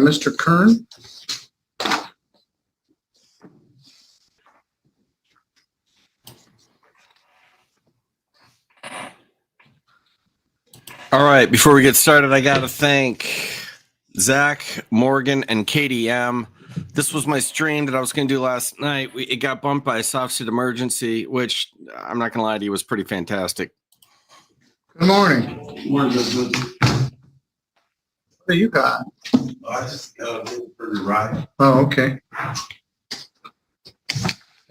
Mr. Kern. All right, before we get started, I got to thank Zach, Morgan, and Katie M. This was my stream that I was going to do last night. It got bumped by a soft seat emergency, which I'm not going to lie to you, was pretty fantastic. Good morning. Morning. What do you got? I just got a little pretty right. Oh, okay.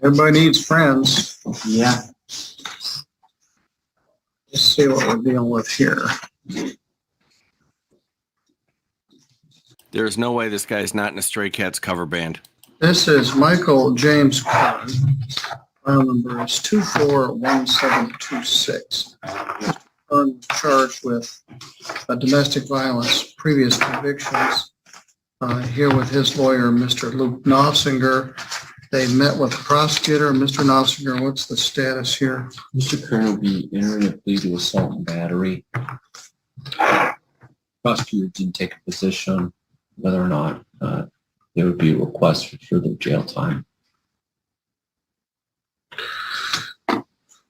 Everybody needs friends. Yeah. Let's see what we're dealing with here. There's no way this guy's not in a Stray Cats cover band. This is Michael James Kern. File number is 241726. Kern charged with domestic violence, previous convictions. Here with his lawyer, Mr. Luke Knopfinger. They met with the prosecutor. Mr. Knopfinger, what's the status here? Mr. Kern will be entering a plea to assault and battery. Prosecutor didn't take a position whether or not there would be a request for further jail time.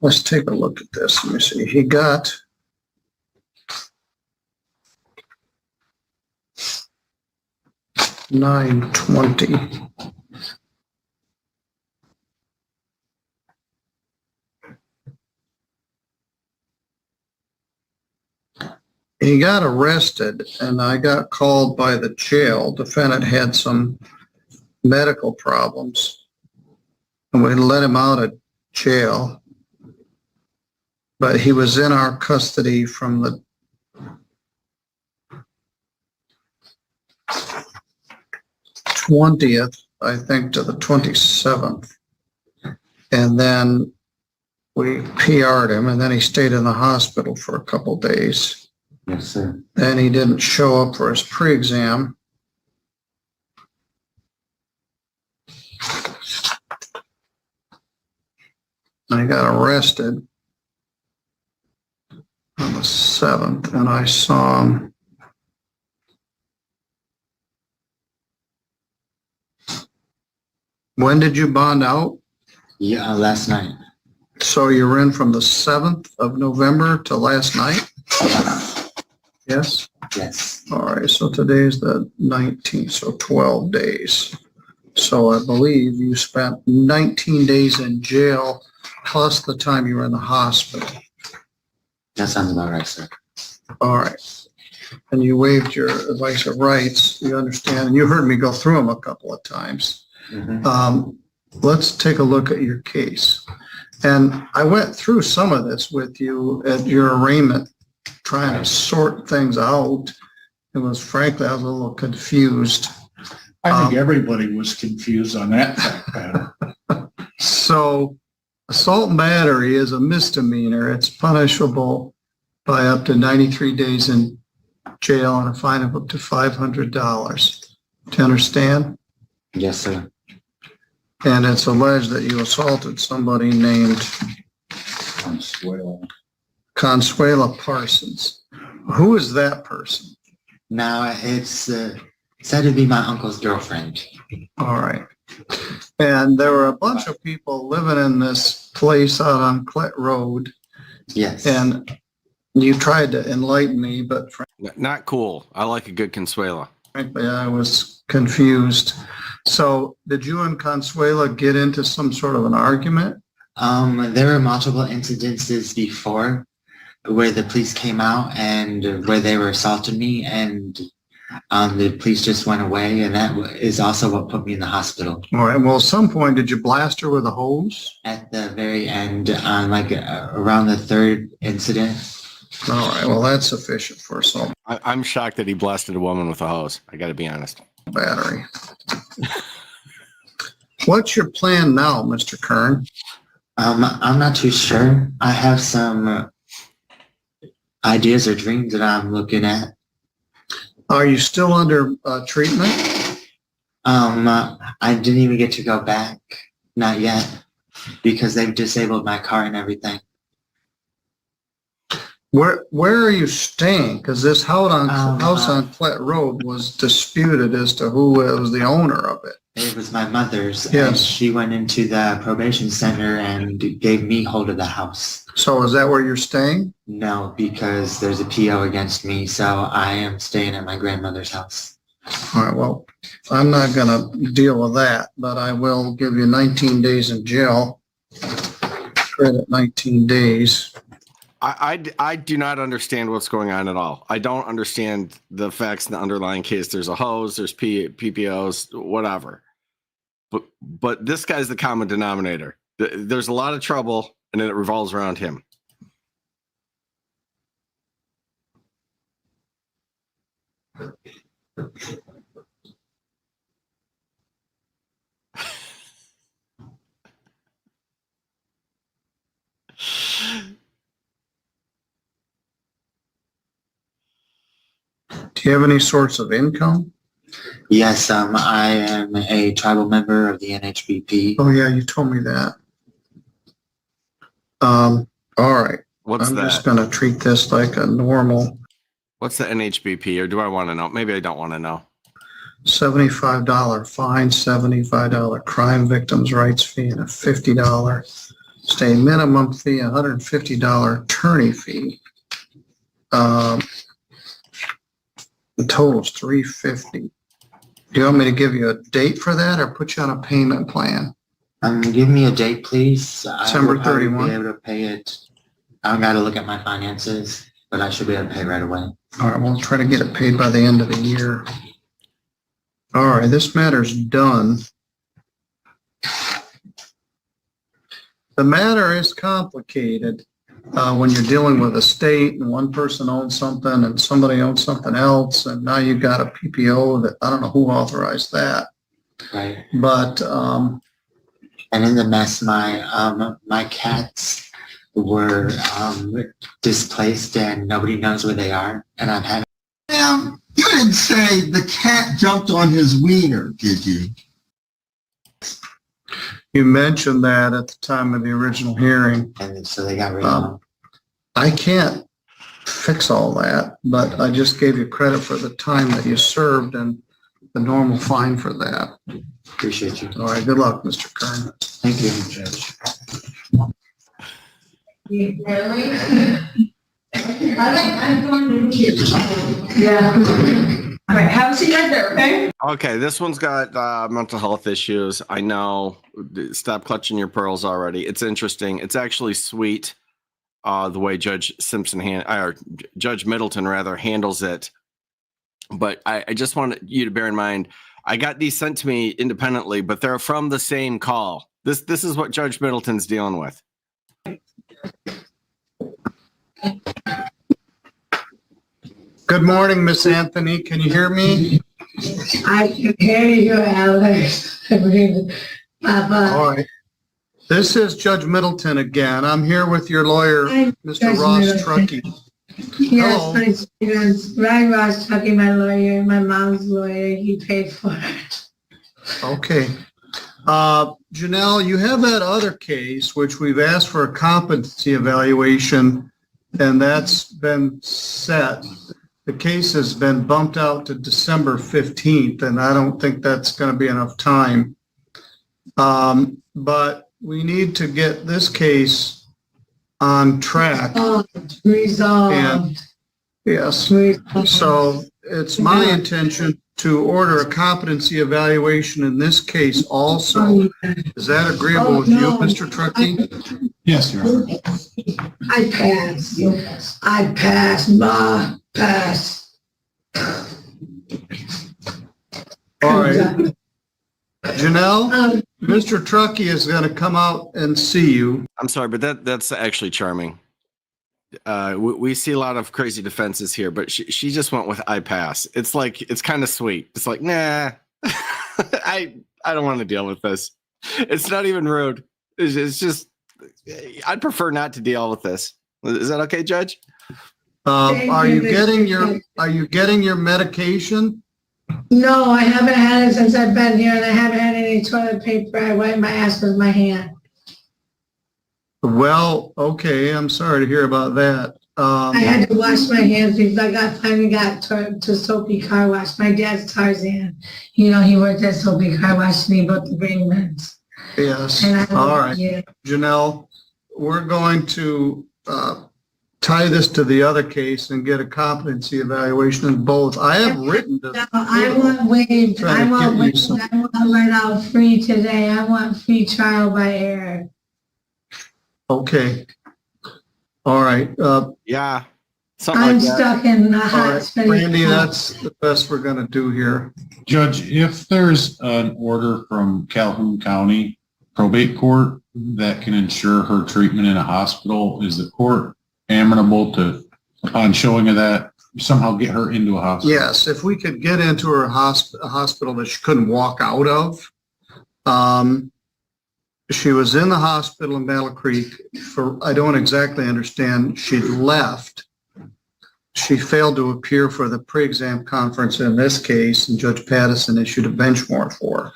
Let's take a look at this. Let me see. He got $920. He got arrested, and I got called by the jail. Defendant had some medical problems, and we let him out of jail. But he was in our custody from the 20th, I think, to the 27th. And then we PR'd him, and then he stayed in the hospital for a couple days. Yes, sir. Then he didn't show up for his pre-exam. I got arrested on the 7th, and I saw him when did you bond out? Yeah, last night. So you were in from the 7th of November to last night? Yes? Yes. All right, so today's the 19th, so 12 days. So I believe you spent 19 days in jail plus the time you were in the hospital. That sounds about right, sir. All right. And you waived your advice of rights, you understand, and you heard me go through them a couple of times. Mm-hmm. Let's take a look at your case. And I went through some of this with you at your arraignment, trying to sort things out. It was, frankly, I was a little confused. I think everybody was confused on that fact pattern. So assault and battery is a misdemeanor. It's punishable by up to 93 days in jail and a fine of up to $500. Do you understand? Yes, sir. And it's alleged that you assaulted somebody named Consuela Parsons. Who is that person? Now it's said to be my uncle's girlfriend. All right. And there were a bunch of people living in this place out on Clet Road. Yes. And you tried to enlighten me, but Not cool. I like a good Consuela. frankly, I was confused. So did you and Consuela get into some sort of an argument? There were multiple incidences before where the police came out and where they were assaulting me, and the police just went away, and that is also what put me in the hospital. All right. Well, at some point, did you blast her with a hose? At the very end, around the third incident. All right. Well, that's sufficient for assault I'm shocked that he blasted a woman with a hose. I got to be honest. battery. What's your plan now, Mr. Kern? I'm not too sure. I have some ideas or dreams that I'm looking at. Are you still under treatment? I didn't even get to go back. Not yet. Because they've disabled my car and everything. Where are you staying? Because this house Um, house on Platte Road was disputed as to who was the owner of it. It was my mother's. And Yes. she went into the probation center and gave me hold of the house. So is that where you're staying? No, because there's a PO against me, so I am staying at my grandmother's house. All right, well, I'm not gonna deal with that, but I will give you 19 days in jail. Credit 19 days. I do not understand what's going on at all. I don't understand the facts in the underlying case. There's a hose, there's PPOs, whatever. But this guy's the common denominator. There's a lot of trouble, and then it revolves around him. Do you have any source of income? Yes, I am a tribal member of the NHBP. Oh, yeah, you told me that. All right. What's I'm that? just gonna treat this like a normal What's the NHBP, or do I want to know? Maybe I don't want to know. $75 fine, $75 crime victims' rights fee, and a $50 state minimum fee, $150 attorney fee. The total is $350. Do you want me to give you a date for that or put you on a payment plan? Give me a date, please. December I will probably 31. be able to pay it. I've got to look at my finances, but I should be able to pay right away. All right, we'll try to get it paid by the end of the year. All right, this matter's done. The matter is complicated when you're dealing with a state and one person owns something and somebody owns something else, and now you've got a PPO that I don't know who authorized that. Right. But And in the mess, my cats were displaced and nobody knows where they are. And I've had. Now, you didn't say the cat jumped on his wiener, did you? you mentioned that at the time of the original hearing. And so they got rid of them. I can't fix all that, but I just gave you credit for the time that you served and the normal fine for that. Appreciate you. All right, good luck, Mr. Kern. Thank you, Judge. Yeah. All right, have a seat right there, okay? Okay, this one's got mental health issues. I know. Stop clutching your pearls already. It's interesting. It's actually sweet the way Judge Judge Middleton rather handles it. But I just want you to bear in mind, I got these sent to me independently, but they're from the same call. This is what Judge Middleton's dealing with. Good morning, Miss Anthony. Can you hear me? I can hear you, Alex. Papa. All right. This is Judge Middleton again. I'm here with your lawyer, Hi, Mr. Judge Ross Middleton. Truckee. Yes, Hello. my students. Ryan Ross talking, my lawyer, my mom's lawyer. He paid for it. Okay. Janelle, you have that other case, which we've asked for a competency evaluation, and that's been set. The case has been bumped out to December 15th, and I don't think that's going to be enough time. But we need to get this case on track. Oh, resolved. Yes. Resolved. So it's my intention to order a competency evaluation in this case also. Is that agreeable with you, no. Mr. Truckee? Yes, Your Honor. I pass. I pass. Ma, pass. All right. Janelle, Um, Mr. Truckee is going to come out and see you. I'm sorry, but that's actually charming. We see a lot of crazy defenses here, but she just went with I pass. It's like, it's kind of sweet. It's like, nah, I don't want to deal with this. It's not even rude. It's just, I'd prefer not to deal with this. Is that okay, Judge? Are you getting your medication? No, I haven't had it since I've been here, and I haven't had any toilet paper. I wipe my ass with my hand. Well, okay. I'm sorry to hear about that. I had to wash my hands because finally got to Soapy Car Wash. My dad's Tarzan. He worked at Soapy Car Wash and he built the brain meds. Yes, And all right. Yeah. Janelle, we're going to tie this to the other case and get a competency evaluation in both. I have written to. No, I want waived. I want let out free today. I want free trial by error. Okay. All right. Yeah. Something I'm like that. stuck in the All hot right, space. Randy, that's the best we're going to do here. Judge, if there's an order from Calhoun County Probate Court that can ensure her treatment in a hospital, is the court amenable to, upon showing of that, somehow get her into a hospital? Yes, if we could get into her hospital that she couldn't walk out of. She was in the hospital in Battle Creek for, I don't exactly understand, she left. She failed to appear for the pre-exam conference in this case, and Judge Pattison issued a bench warrant for her.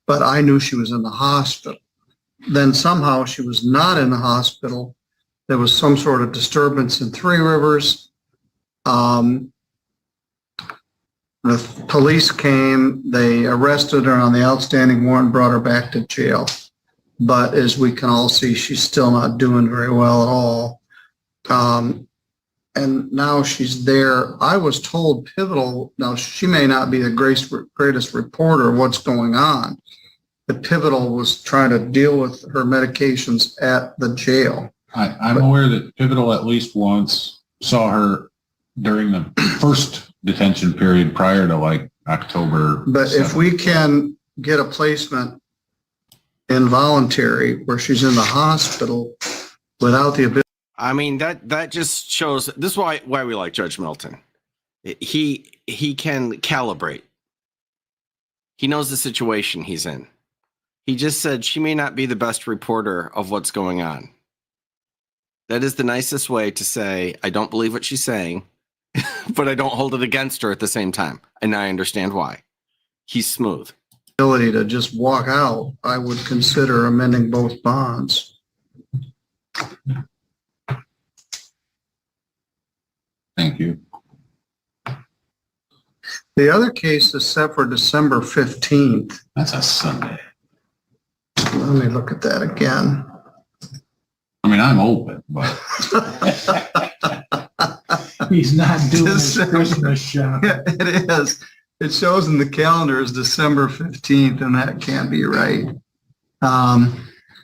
But I knew she was in the hospital. Then somehow she was not in the hospital. There was some sort of disturbance in Three Rivers. The police came, they arrested her on the outstanding warrant, brought her back to jail. But as we can all see, she's still not doing very well at all. And now she's there. I was told Pivotal, now she may not be the greatest reporter of what's going on, but Pivotal was trying to deal with her medications at the jail. I'm aware that Pivotal at least once saw her during the first detention period prior to like October. But 7th. if we can get a placement involuntary where she's in the hospital without the ability. I mean, that just shows, this is why we like Judge Middleton. He can calibrate. He knows the situation he's in. He just said she may not be the best reporter of what's going on. That is the nicest way to say, I don't believe what she's saying, but I don't hold it against her at the same time. And I understand why. He's smooth. To just walk out, I would consider amending both bonds. Thank you. The other case is set for December 15th. That's a Sunday. Let me look at that again. I mean, I'm open, but He's not doing his December. Christmas shop. It is. It shows in the calendar as December 15th, and that can't be right.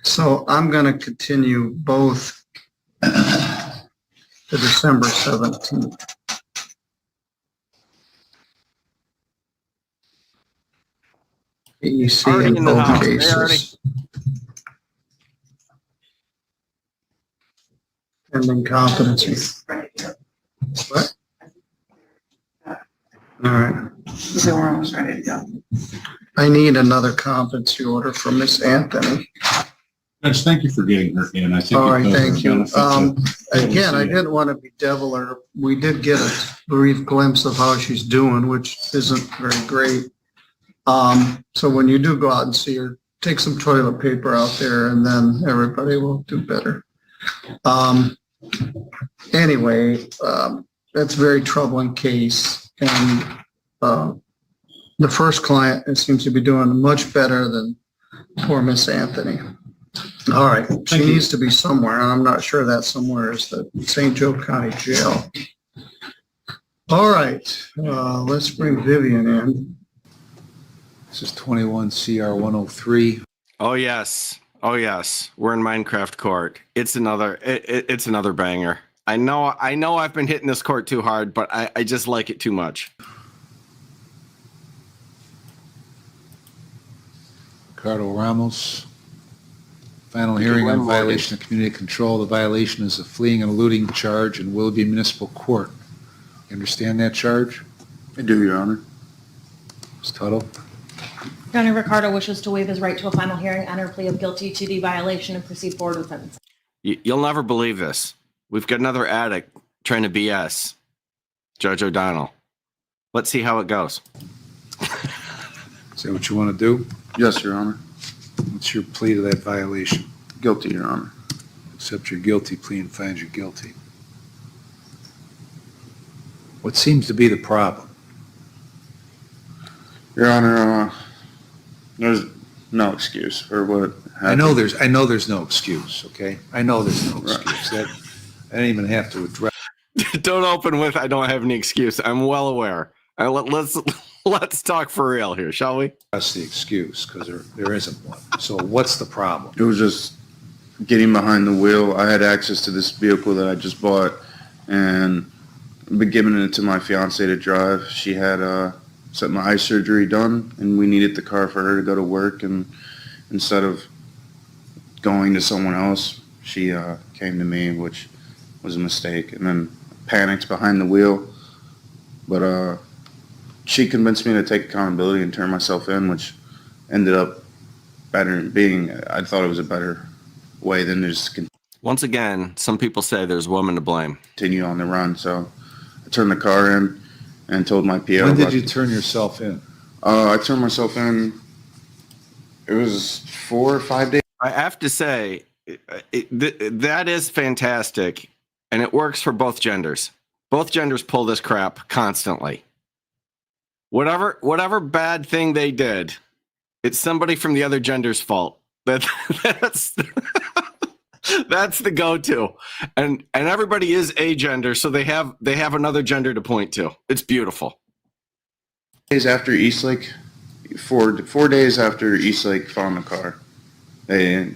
So I'm going to continue both to December 17th. EC Already in in the both house. They cases. Pending competency. What? All right. So we're almost ready to go. I need another competency order from Miss Anthony. Judge, thank you for getting her in. I think All right, it does thank you. benefit the- Again, I didn't want to be devil her. We did get a brief glimpse of how she's doing, which isn't very great. So when you do go out and see her, take some toilet paper out there and then everybody will do better. Anyway, that's a very troubling case. And the first client seems to be doing much better than poor Miss Anthony. All right, she needs to be somewhere, and I'm not sure that somewhere is the St. Joe County Jail. All right, let's bring Vivian in. This is 21 CR 103. Oh yes. We're in Minecraft court. It's another banger. I know I've been hitting this court too hard, but I just like it too much. Ricardo Ramos. Final hearing on violation of community control. The violation is a fleeing and eluding charge in Willoughby Municipal Court. You understand that charge? I do, Your Honor. Ms. Tuttle? Attorney Ricardo wishes to waive his right to a final hearing, enter a plea of guilty to the violation, and proceed forward with sentence. You'll never believe this. We've got another addict trying to BS Judge O'Donnell. Let's see how it goes. Is that what you want to do? Yes, Your Honor. What's your plea to that violation? Guilty, Your Honor. Accept your guilty plea and find you guilty. What seems to be the problem? Your Honor, there's no excuse for what I happened. know there's no excuse, okay? I know there's no excuse. That, I don't even have to address. Don't open with I don't have any excuse. I'm well aware. Let's talk for real here, shall we? That's the excuse, because there isn't one. So what's the problem? It was just getting behind the wheel. I had access to this vehicle that I just bought and been giving it to my fiance to drive. She had some eye surgery done, and we needed the car for her to go to work. And instead of going to someone else, she came to me, which was a mistake. And then panicked behind the wheel. But she convinced me to take accountability and turn myself in, which ended up being, I thought it was a better way than just Once again, some people say there's women to blame. continue on the run. So I turned the car in and told my PO. When did you turn yourself in? I turned myself in, it was 4 or 5 days. I have to say, that is fantastic, and it works for both genders. Both genders pull this crap constantly. Whatever bad thing they did, it's somebody from the other gender's fault. That's that's the go-to, and everybody is a gender, so they have another gender to point to. It's beautiful. Days after Eastlake, 4 days after Eastlake found the car, they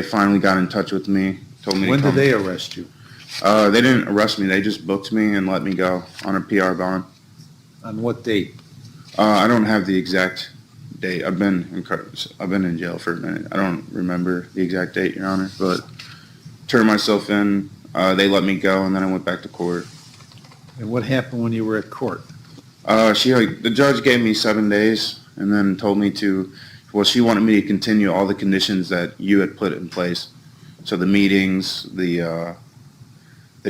finally got in touch with me. Told me. When did they arrest you? They didn't arrest me. They just booked me and let me go on a PR bond. On what date? I don't have the exact date. I've been in jail for a minute. I don't remember the exact date, Your Honor, but turned myself in. They let me go, and then I went back to court. And what happened when you were at court? The judge gave me 7 days, and then told me she wanted me to continue all the conditions that you had put in place. So the meetings, the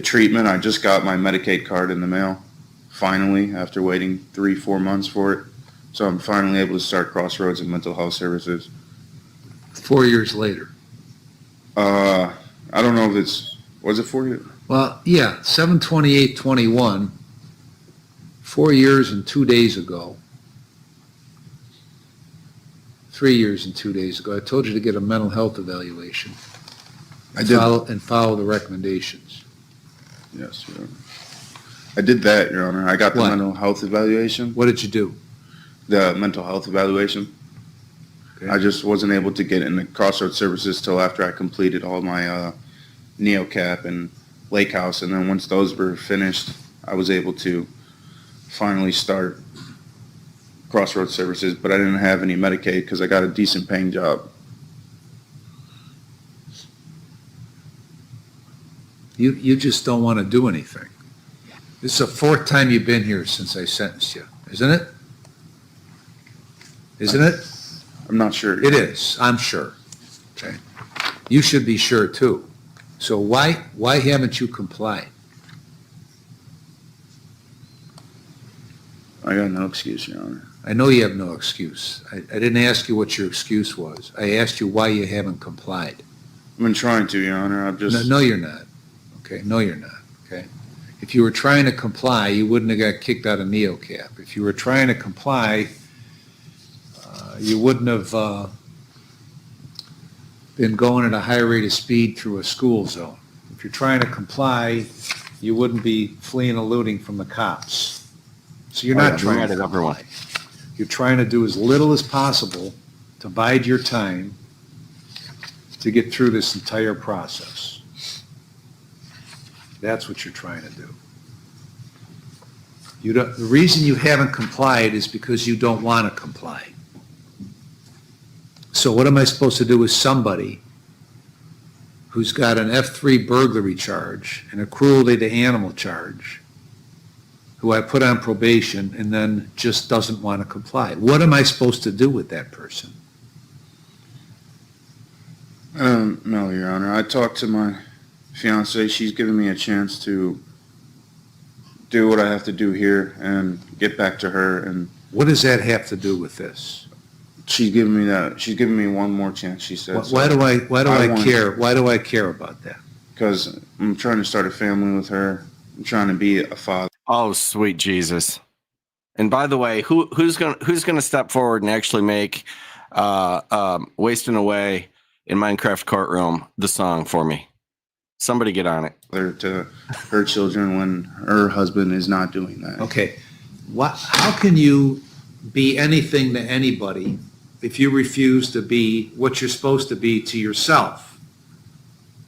treatment. I just got my Medicaid card in the mail, finally, after waiting 3-4 months for it. So I'm finally able to start Crossroads and mental health services. 4 years later. I don't know if was it 4 years? Well, yeah, 7/28/21, 4 years and 2 days ago. 3 years and 2 days ago, I told you to get a mental health evaluation. I did. Follow the recommendations. Yes, Your Honor. I did that, Your Honor. I got the What? mental health evaluation. What did you do? The mental health evaluation. Okay. I just wasn't able to get into Crossroads services till after I completed all my NeoCap and Lake House, and then once those were finished, I was able to finally start Crossroads services, but I didn't have any Medicaid because I got a decent paying job. You just don't want to do anything. This is the fourth time you've been here since I sentenced you, isn't it? Isn't it? I'm not sure. It is, I'm sure. Okay. You should be sure too. So why haven't you complied? I got no excuse, Your Honor. I know you have no excuse. I didn't ask you what your excuse was. I asked you why you haven't complied. I've been trying to, Your Honor. I've just... No, you're not. Okay, no, you're not. Okay. If you were trying to comply, you wouldn't have got kicked out of NeoCap. If you were trying to comply, you wouldn't have been going at a high rate of speed through a school zone. If you're trying to comply, you wouldn't be fleeing and eluding from the cops. So you're not trying to comply. You're trying to do as little as possible to bide your time to get through this entire process. That's what you're trying to do. The reason you haven't complied is because you don't want to comply. So what am I supposed to do with somebody who's got an F3 burglary charge and a cruelty to animal charge, who I put on probation and then just doesn't want to comply? What am I supposed to do with that person? No, Your Honor. I talked to my fiance. She's given me a chance to do what I have to do here and get back to her. And what does that have to do with this? She's giving me that. She's giving me one more chance, she said. Why do I care? Why do I care about that? Because I'm trying to start a family with her. I'm trying to be a father. Oh, sweet Jesus. And by the way, who's gonna step forward and actually make Wasting Away in Minecraft Courtroom the song for me? Somebody get on it. To her children when her husband is not doing that. Okay. How can you be anything to anybody if you refuse to be what you're supposed to be to yourself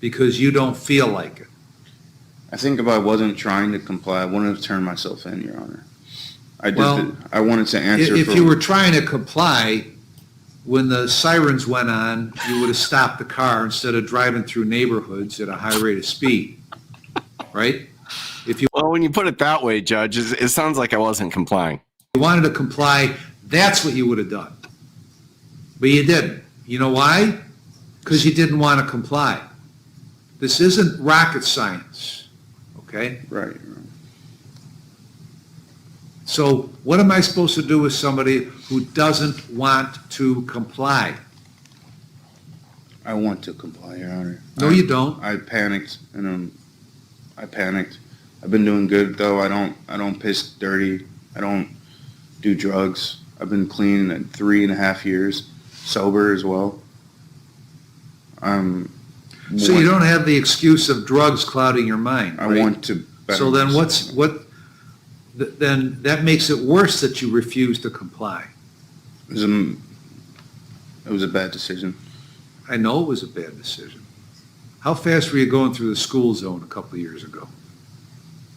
because you don't feel like it? I think if I wasn't trying to comply, I wouldn't have turned myself in, Your Honor. Well, I wanted to answer If for... you were trying to comply, when the sirens went on, you would have stopped the car instead of driving through neighborhoods at a high rate of speed, right? Well, when you put it that way, Judge, it sounds like I wasn't complying. If you wanted to comply, that's what you would have done. But you didn't. You know why? Because you didn't want to comply. This isn't rocket science, okay? Right. So what am I supposed to do with somebody who doesn't want to comply? I want to comply, Your Honor. No, you don't. I panicked, and I panicked. I've been doing good, though. I don't piss dirty. I don't do drugs. I've been clean in 3.5 years, sober as well. So you don't have the excuse of drugs clouding your mind, right? I want to better So then myself. then that makes it worse that you refuse to comply. It was a bad decision. I know it was a bad decision. How fast were you going through the school zone a couple of years ago?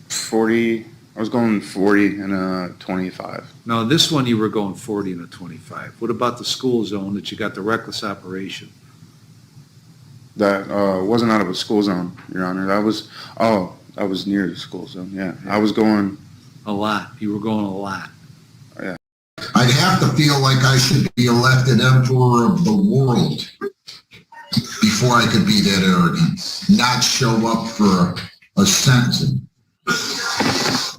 40, I was going 40 and a 25. Now, this one you were going 40 and a 25. What about the school zone that you got the reckless operation? That wasn't out of a school zone, Your Honor. That was near the school zone, yeah. I was going... A lot. You were going a lot. Yeah. I'd have to feel like I should be elected emperor of the world before I could be that arrogant, not show up for a sentencing.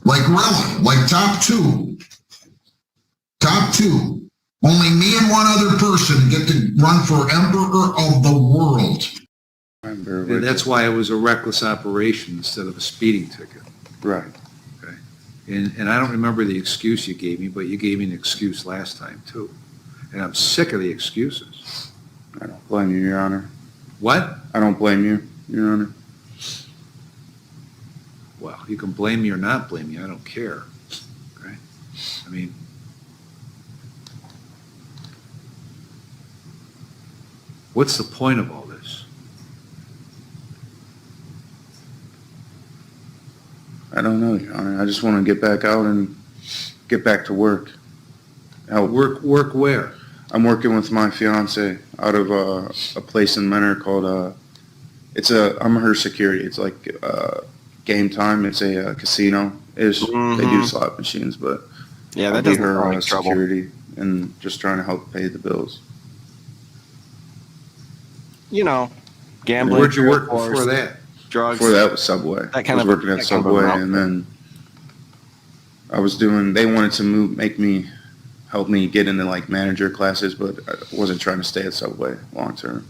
Like really, like top two. Only me and one other person get to run for emperor of the world. And that's why it was a reckless operation instead of a speeding ticket. Right. Okay. And I don't remember the excuse you gave me, but you gave me an excuse last time too. And I'm sick of the excuses. I don't blame you, Your Honor. What? I don't blame you, Your Honor. Well, you can blame me or not blame me. I don't care. Okay? I mean, what's the point of all this? I don't know, Your Honor. I just want to get back out and get back to work. Help. Work where? I'm working with my fiance out of a place in Menor called I'm her security. It's like Game Time. It's a casino. Mm-hmm. They do slot machines, but yeah, that I'll be doesn't her sound like trouble. security and just trying to help pay the bills. You know, gambling. Where'd you work before that? Drugs. Before that was Subway. That kind I was working at that kind of Subway, amount. and then they wanted to help me get into like manager classes, but I wasn't trying to stay at Subway long term.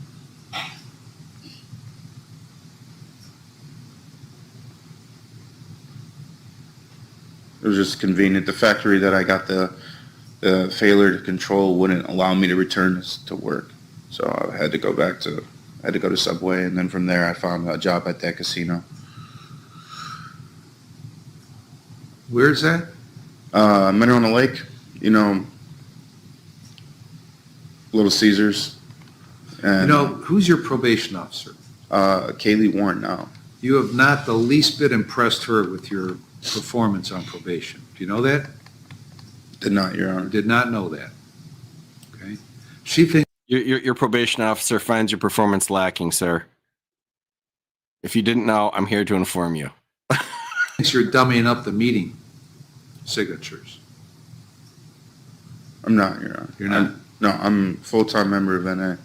It was just convenient. The factory that I got the failure to control wouldn't allow me to return to work, so I had to go to Subway, and then from there I found a job at that casino. Where's that? Menor on the Lake, Little Caesars. And, who's your probation officer? Kaylee Warren now. You have not the least bit impressed her with your performance on probation. Do you know that? Did not, Your Honor. Did not know that. Okay. She thinks Your probation officer finds your performance lacking, sir. If you didn't know, I'm here to inform you. you're dummying up the meeting signatures. I'm not, Your Honor. You're not? I'm a full-time member of NA.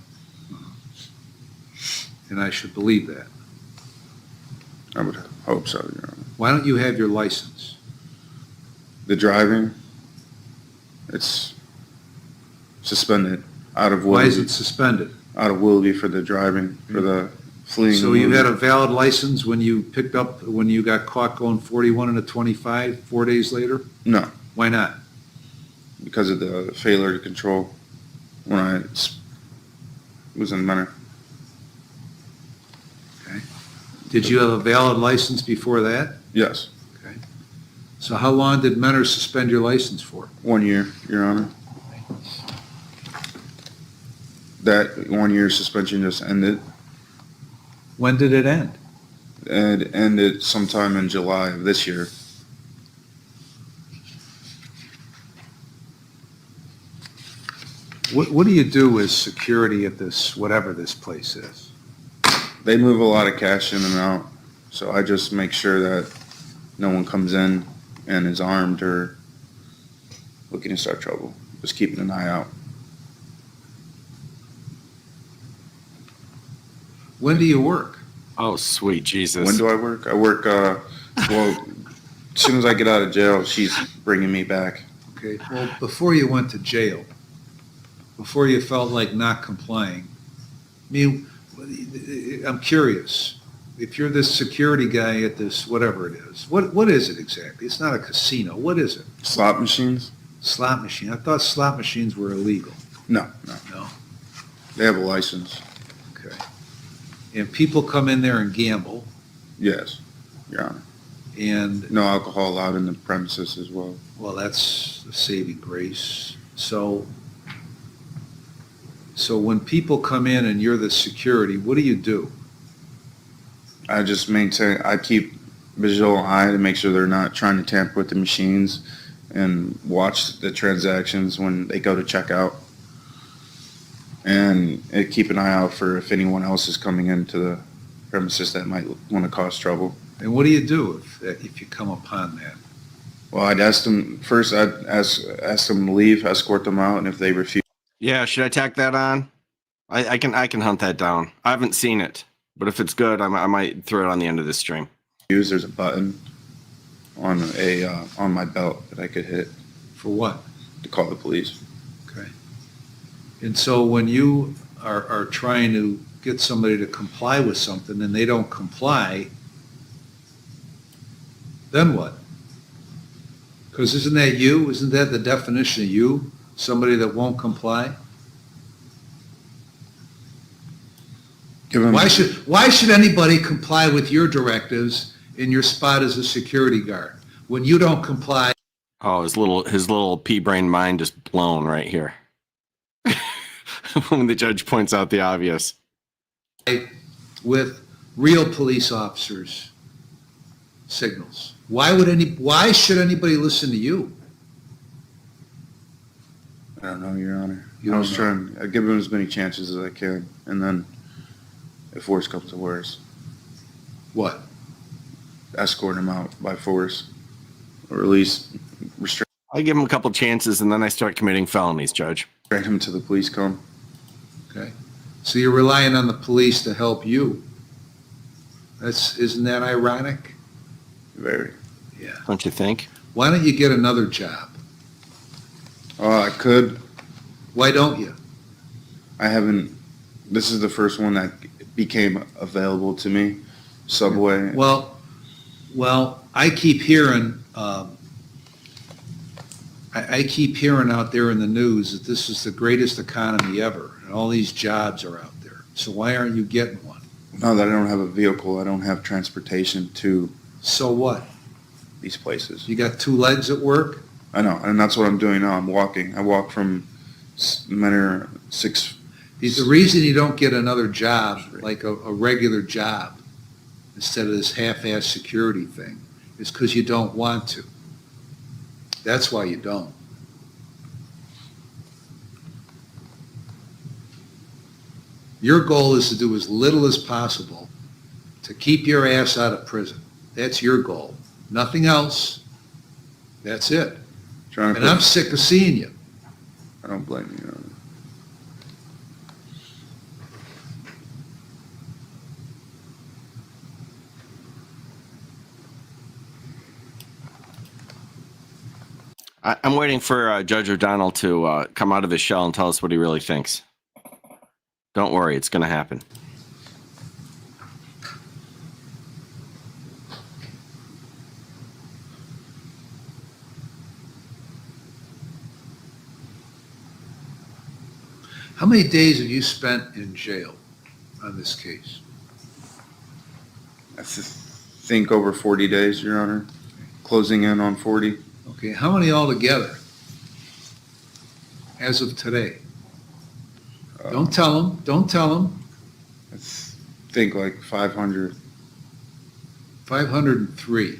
And I should believe that. I would hope so, Your Honor. Why don't you have your license? The driving, it's suspended out of Why is Willoughby. it suspended? Out of Willoughby for the driving, for the fleeing. So you had a valid license when you got caught going 41 and a 25 4 days later? No, Why not? because of the failure to control when I was in Menor. Did you have a valid license before that? Yes, So how long did Menor suspend your license for? 1 year, Your Honor. That 1 year suspension just ended. When did it end? It ended sometime in July of this year. What do you do as security at this, whatever this place is? They move a lot of cash in and out, so I just make sure that no one comes in and is armed or looking to start trouble. Just keeping an eye out. When do you work? Oh, sweet Jesus. When do I work? I work, well, as soon as I get out of jail, she's bringing me back. Okay, well, before you went to jail, before you felt like not complying, I mean, I'm curious. If you're this security guy at this, whatever it is, what is it exactly? It's not a casino. What is it? Slot machines? Slot machine. I thought slot machines were illegal. No. No? They have a license. Okay. And people come in there and gamble, Yes, Your Honor. and, No alcohol allowed in the premises as well. well, that's a saving grace. So when people come in and you're the security, what do you do? I just I keep visual eye to make sure they're not trying to tamper with the machines and watch the transactions when they go to check out. And keep an eye out for if anyone else is coming into the premises that might want to cause trouble. And what do you do if you come upon that? Well, I'd ask them, first I'd ask them to leave, escort them out, and if they refuse. Yeah, should I tack that on? I can hunt that down. I haven't seen it, but if it's good, I might throw it on the end of this string. There's a button on my belt that I could hit For what? to call the police. Okay. And so when you are trying to get somebody to comply with something and they don't comply, then what? Because isn't that you? Isn't that the definition of you? Somebody that won't comply? Give them, Why should anybody comply with your directives in your spot as a security guard? When you don't comply, Oh, his little pea brain mind just blown right here. When the judge points out the obvious. with real police officers' signals. Why should anybody listen to you? I don't know, Your Honor. You I was don't know. trying, I give them as many chances as I can, and then if worse comes to worse, What? escort them out by force, or at least restrain I give him a couple chances and then I start committing felonies, Judge. them till the police come. Okay. So you're relying on the police to help you. Isn't that ironic? Very. Yeah. Don't you think? Why don't you get another job? Oh, I could. Why don't you? I haven't. This is the first one that became available to me. Subway. Well, I keep hearing, I keep hearing out there in the news that this is the greatest economy ever, and all these jobs are out there. So why aren't you getting one? Now that I don't have a vehicle, I don't have transportation to So what? these places. You got two legs at work? I know, and that's what I'm doing now. I'm walking. I walk from Menor 6. The reason you don't get another job, like a regular job, instead of this half-ass security thing, is because you don't want to. That's why you don't. Your goal is to do as little as possible to keep your ass out of prison. That's your goal. Nothing else. That's it. Trying to And I'm sick of seeing you. I don't blame you. Your Honor. I'm waiting for Judge O'Donnell to come out of his shell and tell us what he really thinks. Don't worry, it's going to happen. How many days have you spent in jail on this case? I think over 40 days, Your Honor. Closing in on 40. Okay, how many altogether as of today? Don't tell them. I think like 500. 503.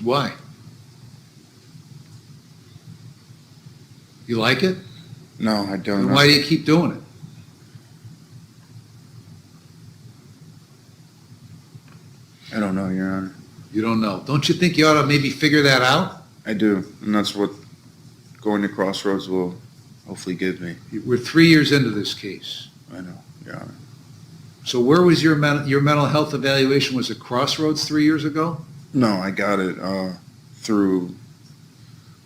Why? You like it? No, I don't. Then why do you keep doing it? I don't know, Your Honor. You don't know. Don't you think you ought to maybe figure that out? I do, and that's what going to Crossroads will hopefully give me. We're 3 years into this case. I know, Your Honor. So where was your mental health evaluation? Was it Crossroads 3 years ago? No, I got it through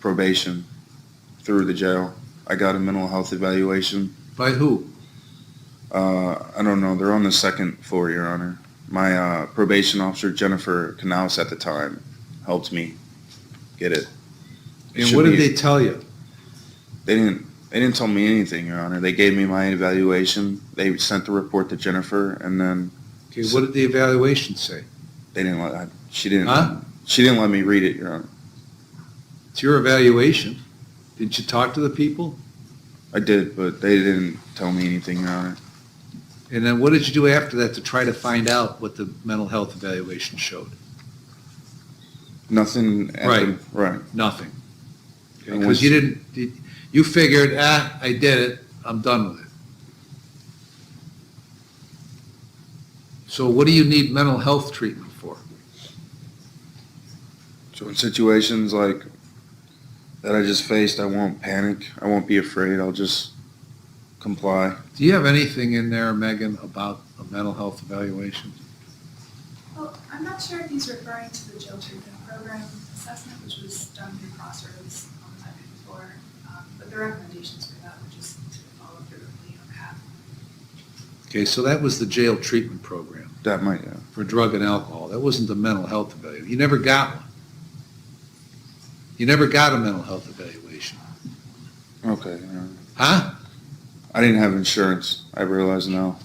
probation, through the jail. I got a mental health evaluation. By who? I don't know. They're on the second floor, Your Honor. My probation officer, Jennifer Canals, at the time, helped me get it. And what did they tell you? They didn't tell me anything, Your Honor. They gave me my evaluation. They sent the report to Jennifer, and then Okay, what did the evaluation say? they didn't let. She didn't. Huh? She didn't let me read it, Your Honor. It's your evaluation. Didn't you talk to the people? I did, but they didn't tell me anything, Your Honor. And then what did you do after that to try to find out what the mental health evaluation showed? Nothing. Right. Right. Nothing. And Because once- you didn't, you figured, I did it, I'm done with it. So what do you need mental health treatment for? So in situations like that I just faced, I won't panic. I won't be afraid. I'll just comply. Do you have anything in there, Megan, about a mental health evaluation? Well, I'm not sure if he's referring to the jail treatment program assessment, which was done through Crossroads on the night before, but the recommendations for that were just to follow through with the path. Okay, so that was the jail treatment program That might, yeah. for drug and alcohol. That wasn't the mental health evaluation. You never got one. You never got a mental health evaluation. Okay. Huh? I didn't have insurance. I realize now.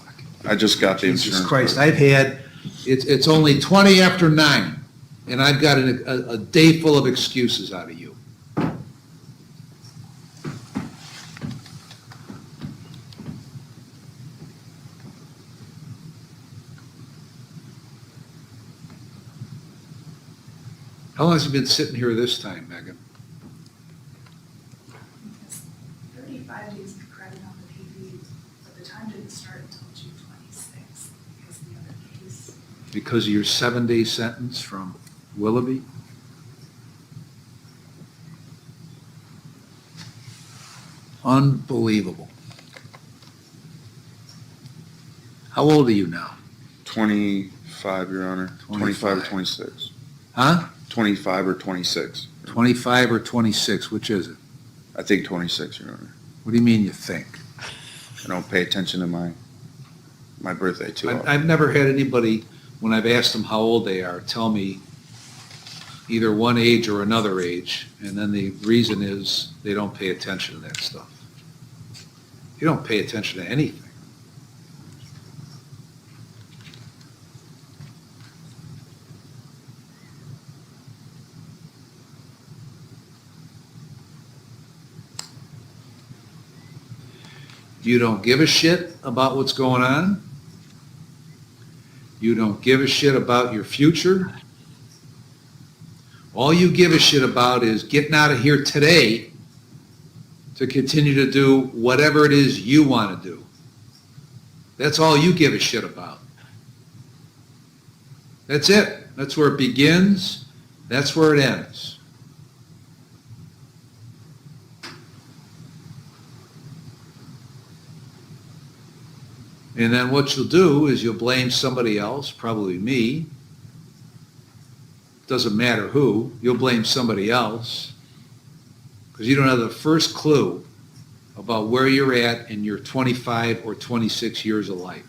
I just got the Jesus insurance. Christ, I've had, it's only 20 after 9, and I've got a day full of excuses out of you. How long has he been sitting here this time, Megan? Because 35 days of credit on the PV, but the time didn't start until June 26th because of the other case. Because of your 7-day sentence from Willoughby? Unbelievable. How old are you now? 25, Your Honor. 25 or 25. 26. Huh? 25 or 26. 25 or 26, which is it? I think 26, Your Honor. What do you mean you think? I don't pay attention to my birthday too often. I've never had anybody, when I've asked them how old they are, tell me either one age or another age, and then the reason is they don't pay attention to that stuff. You don't pay attention to anything. You don't give a shit about what's going on. You don't give a shit about your future. All you give a shit about is getting out of here today to continue to do whatever it is you want to do. That's all you give a shit about. That's it. That's where it begins. That's where it ends. And then what you'll do is you'll blame somebody else, probably me. Doesn't matter who. You'll blame somebody else because you don't have the first clue about where you're at in your 25 or 26 years of life.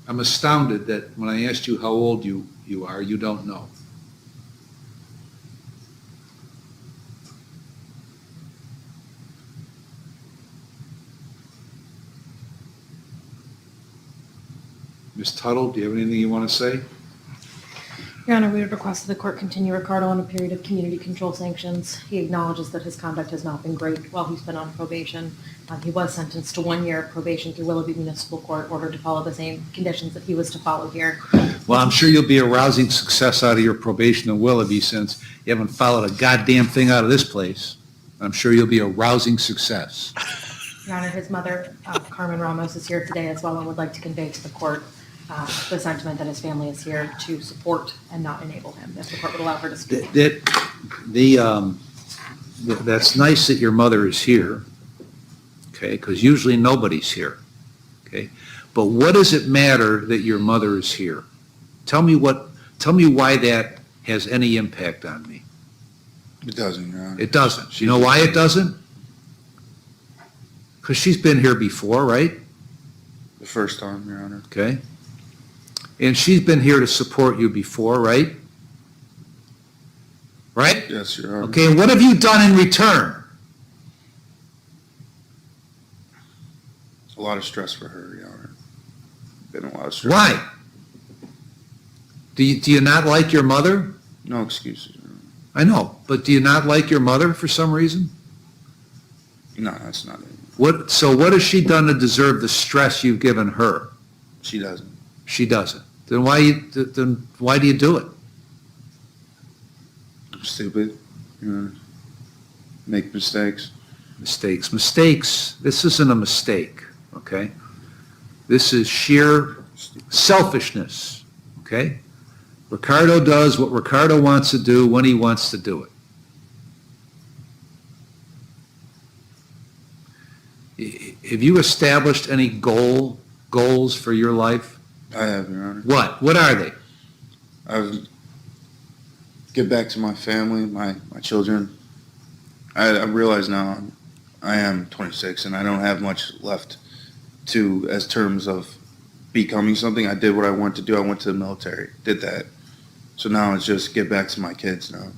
I'm astounded that when I asked you how old you are, you don't know. Ms. Tuttle, do you have anything you want to say? Your Honor, we would request that the court continue Ricardo on a period of community control sanctions. He acknowledges that his conduct has not been great while he's been on probation. He was sentenced to 1 year of probation through Willoughby Municipal Court, ordered to follow the same conditions that he was to follow here. Well, I'm sure you'll be a rousing success out of your probation in Willoughby since you haven't followed a goddamn thing out of this place. I'm sure you'll be a rousing success. Your Honor, his mother, Carmen Ramos, is here today as well and would like to convey to the court the sentiment that his family is here to support and not enable him, if the court would allow her to speak. That's nice that your mother is here, okay, because usually nobody's here, okay? But what does it matter that your mother is here? Tell me why that has any impact on me. It doesn't, Your Honor. It doesn't. You know why it doesn't? Because she's been here before, right? The first time, Your Honor. Okay. And she's been here to support you before, right? Right? Yes, Your Honor. Okay, and what have you done in return? A lot of stress for her, Your Honor. Been a lot of stress. Why? Do you not like your mother? No excuses, Your Honor. I know, but do you not like your mother for some reason? No, that's not it. So what has she done to deserve the stress you've given her? She doesn't. She doesn't. Then why do you do it? I'm stupid. You know, make mistakes. Mistakes. This isn't a mistake, okay? This is sheer selfishness, okay? Ricardo does what Ricardo wants to do when he wants to do it. Have you established any goals for your life? I have, Your Honor. What? What are they? I get back to my family, my children. I realize now I am 26 and I don't have much left as terms of becoming something. I did what I wanted to do. I went to the military, did that. So now it's just get back to my kids now.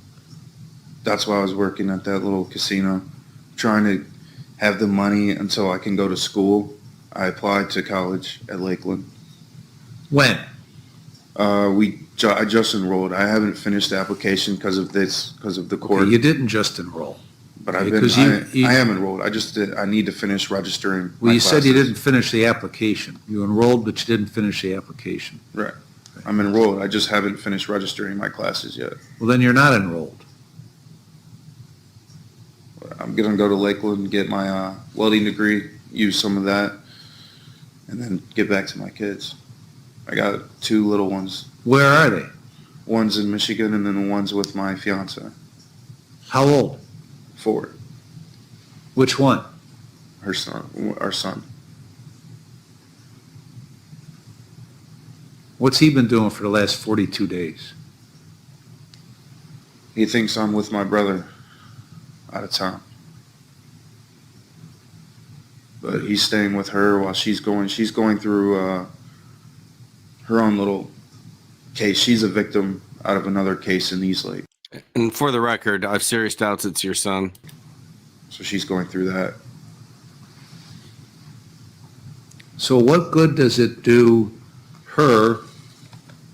That's why I was working at that little casino, trying to have the money until I can go to school. I applied to college at Lakeland. When? I just enrolled. I haven't finished the application because of the court. Okay, you didn't just enroll. But I am enrolled. I need to finish registering. Well, you said you didn't finish the application. You enrolled, but you didn't finish the application. Right. I'm enrolled. I just haven't finished registering my classes yet. Well, then you're not enrolled. I'm going to go to Lakeland and get my welding degree, use some of that, and then get back to my kids. I got 2 little ones. Where are they? One's in Michigan and then the one's with my fiance. How old? 4. Which one? Our son. What's he been doing for the last 42 days? He thinks I'm with my brother out of town. But he's staying with her while she's going through her own little case. She's a victim out of another case in East Lake. And for the record, I have serious doubts it's your son. So she's going through that. So what good does it do her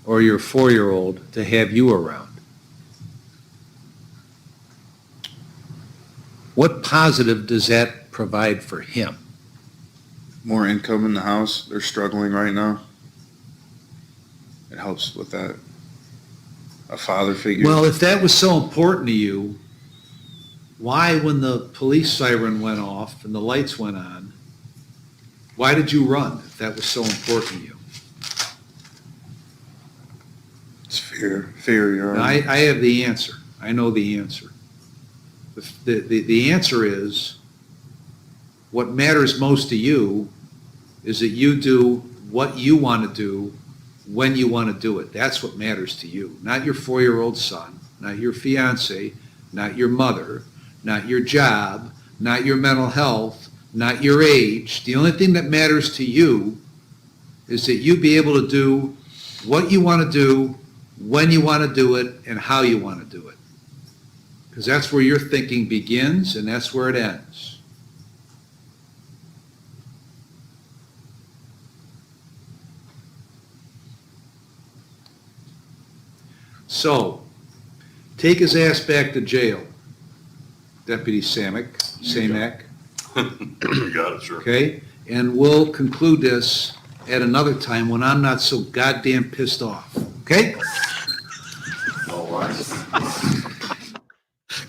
or your 4-year-old to have you around? What positive does that provide for him? More income in the house. They're struggling right now. It helps with that. A father figure. Well, if that was so important to you, why, when the police siren went off and the lights went on, why did you run if that was so important to you? It's fear. Fear, Your Honor. I have the answer. I know the answer. The answer is, what matters most to you is that you do what you want to do when you want to do it. That's what matters to you. Not your 4-year-old son, not your fiance, not your mother, not your job, not your mental health, not your age. The only thing that matters to you is that you be able to do what you want to do, when you want to do it, and how you want to do it. Because that's where your thinking begins and that's where it ends. So, take his ass back to jail, Deputy Samek. You got it, sir. Okay? And we'll conclude this at another time when I'm not so goddamn pissed off. Okay? All right.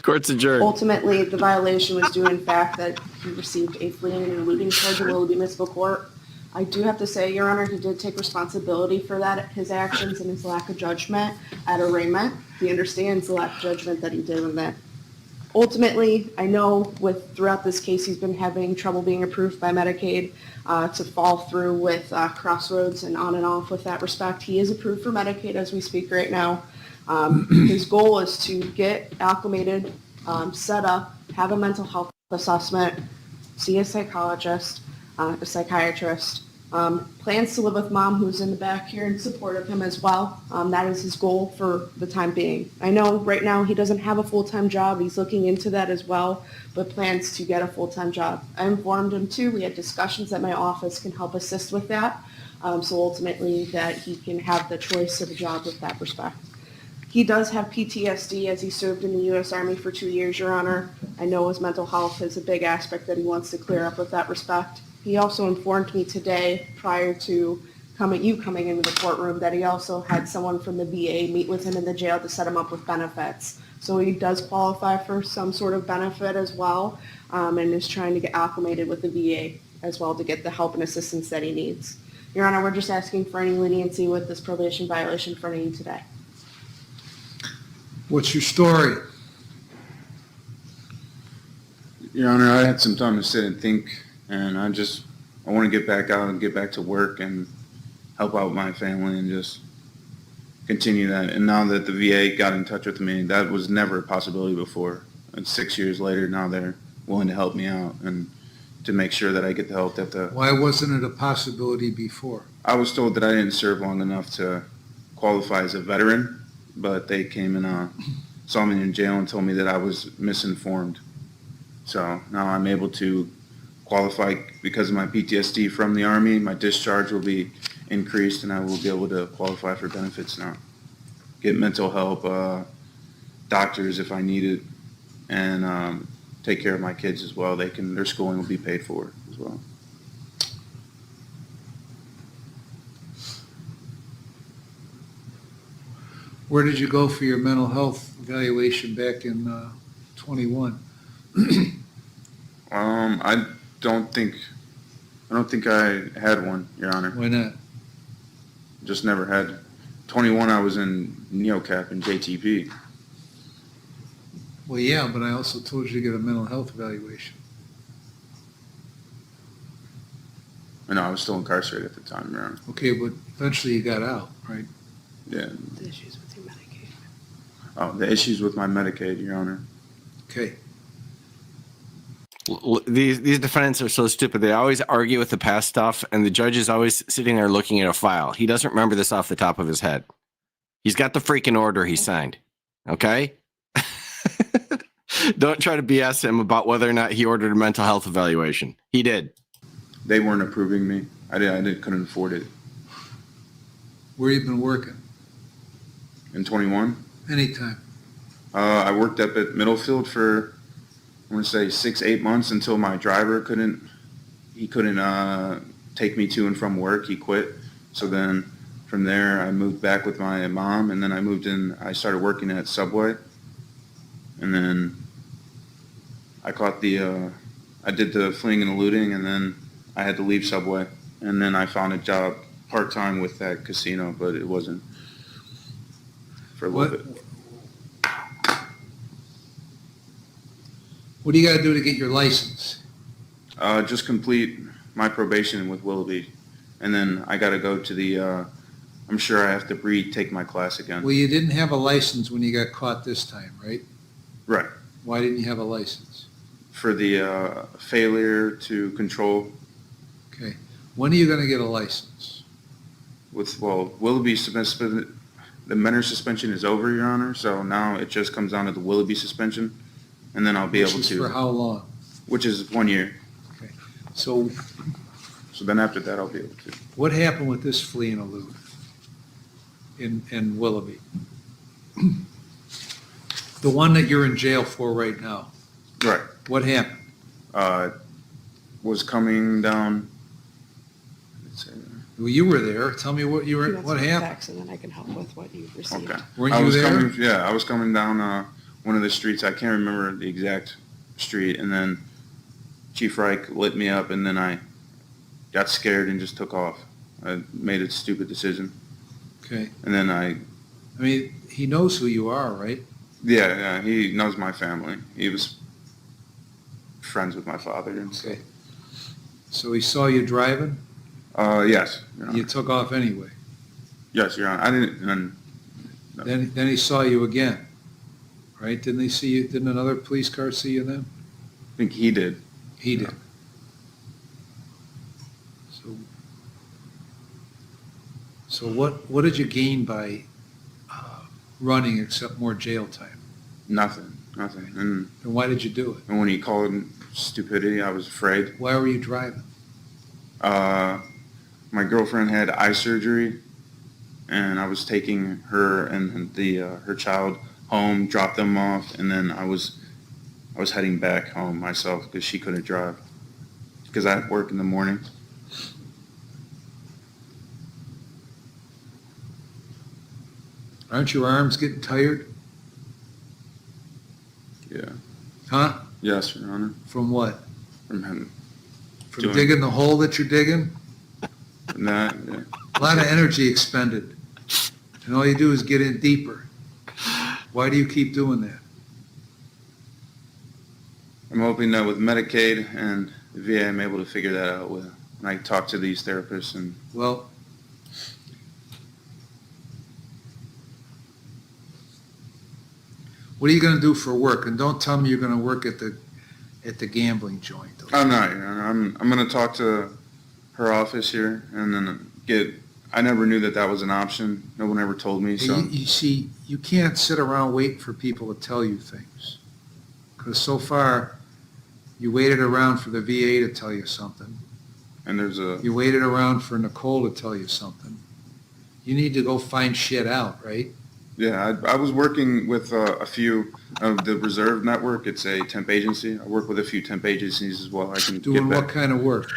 Court's adjourned. Ultimately, the violation was due in fact that he received a fleeing and eluding charge in Willoughby Municipal Court. I do have to say, Your Honor, he did take responsibility for that, his actions and his lack of judgment at arraignment. He understands the lack of judgment that he did in that. Ultimately, I know throughout this case, he's been having trouble being approved by Medicaid to fall through with Crossroads and on and off with that respect. He is approved for Medicaid as we speak right now. His goal is to get acclimated, set up, have a mental health assessment, see a psychologist, a psychiatrist, plans to live with mom who's in the back here in support of him as well. That is his goal for the time being. I know right now he doesn't have a full-time job. He's looking into that as well, but plans to get a full-time job. I informed him too. We had discussions that my office can help assist with that. So ultimately that he can have the choice of a job with that respect. He does have PTSD as he served in the U.S. Army for 2 years, Your Honor. I know his mental health is a big aspect that he wants to clear up with that respect. He also informed me today, prior to coming into the courtroom, that he also had someone from the VA meet with him in the jail to set him up with benefits. So he does qualify for some sort of benefit as well, and is trying to get acclimated with the VA as well to get the help and assistance that he needs. Your Honor, we're just asking for any leniency with this probation violation for you today. What's your story? Your Honor, I had some time to sit and think, and I want to get back out and get back to work and help out my family and just continue that. And now that the VA got in touch with me, that was never a possibility before. And 6 years later, now they're willing to help me out and to make sure that I get the help that Why wasn't it a possibility before? I was told that I didn't serve long enough to qualify as a veteran, but they came and saw me in jail and told me that I was misinformed. So now I'm able to qualify because of my PTSD from the Army. My discharge will be increased and I will be able to qualify for benefits now. Get mental help, doctors if I need it, and take care of my kids as well. Their schooling will be paid for as well. Where did you go for your mental health evaluation back in 21? I don't think I had one, Your Honor. Why not? Just never had. 21, I was in NeoCap and JTP. Well, yeah, but I also told you to get a mental health evaluation. I know I was still incarcerated at the time, Your Honor. Okay, but eventually you got out, right? Yeah. The issues with your Medicaid. Oh, the issues with my Medicaid, Your Honor. Okay. These defendants are so stupid. They always argue with the past stuff, and the judge is always sitting there looking at a file. He doesn't remember this off the top of his head. He's got the freaking order he signed. Okay? Don't try to BS him about whether or not he ordered a mental health evaluation. He did. They weren't approving me. I couldn't afford it. Where you been working? In 21? Anytime. I worked up at Middlefield for, I'm going to say 6-8 months until my driver couldn't take me to and from work. He quit. So then from there I moved back with my mom, and then I started working at Subway. And then I did the fleeing and eluding, and then I had to leave Subway. And then I found a job part-time with that casino, but it wasn't for a little bit. What do you got to do to get your license? Just complete my probation with Willoughby, and then I got to go to the, I'm sure I have to take my class again. Well, you didn't have a license when you got caught this time, right? Right. Why didn't you have a license? For the failure to control. Okay. When are you going to get a license? Willoughby the Menor suspension is over, Your Honor, so now it just comes down to the Willoughby suspension, and then I'll be able Which is to. for how long? Which is 1 year. So So then after that, I'll be able to. what happened with this flee and elude in Willoughby? The one that you're in jail for right now, Right. what happened? Was coming down. Let's see. Well, you were there. Tell me what what happened. Facts, and then I can help with what you've received. Okay. Weren't I you was there? I was coming down one of the streets. I can't remember the exact street, and then Chief Reich lit me up, and then I got scared and just took off. I made a stupid decision, Okay. and then I mean, he knows who you are, right? yeah, he knows my family. He was friends with my father, and so. Okay. So he saw you driving? Yes. Your Honor. You took off anyway. Yes, Your Honor. I didn't. And no. Then he saw you again, right? Didn't they see you? Didn't another police car see you then? I think he did. He did. So what did you gain by running except more jail time? Nothing. And why did you do it? when he called stupidity, I was afraid. Why were you driving? My girlfriend had eye surgery, and I was taking her and her child home, dropped them off, and then I was heading back home myself because she couldn't drive because I had work in the morning. Aren't your arms getting tired? Yeah. Huh? Yes, Your Honor. From what? From him. From digging the hole that you're digging? That, yeah. A lot of energy expended. And all you do is get in deeper. Why do you keep doing that? I'm hoping that with Medicaid and the VA, I'm able to figure that out when I talk to these therapists. And Well, what are you going to do for work? And don't tell me you're going to work at the gambling joint. I'm not, Your Honor. I'm going to talk to her office here and then I never knew that was an option. No one ever told me. So You see, you can't sit around waiting for people to tell you things. Because so far, you waited around for the VA to tell you something. and You waited around for Nicole to tell you something. You need to go find shit out, right? Yeah, I was working with a few of the Reserve Network. It's a temp agency. I work with a few temp agencies as well. I can Doing get back. what kind of work?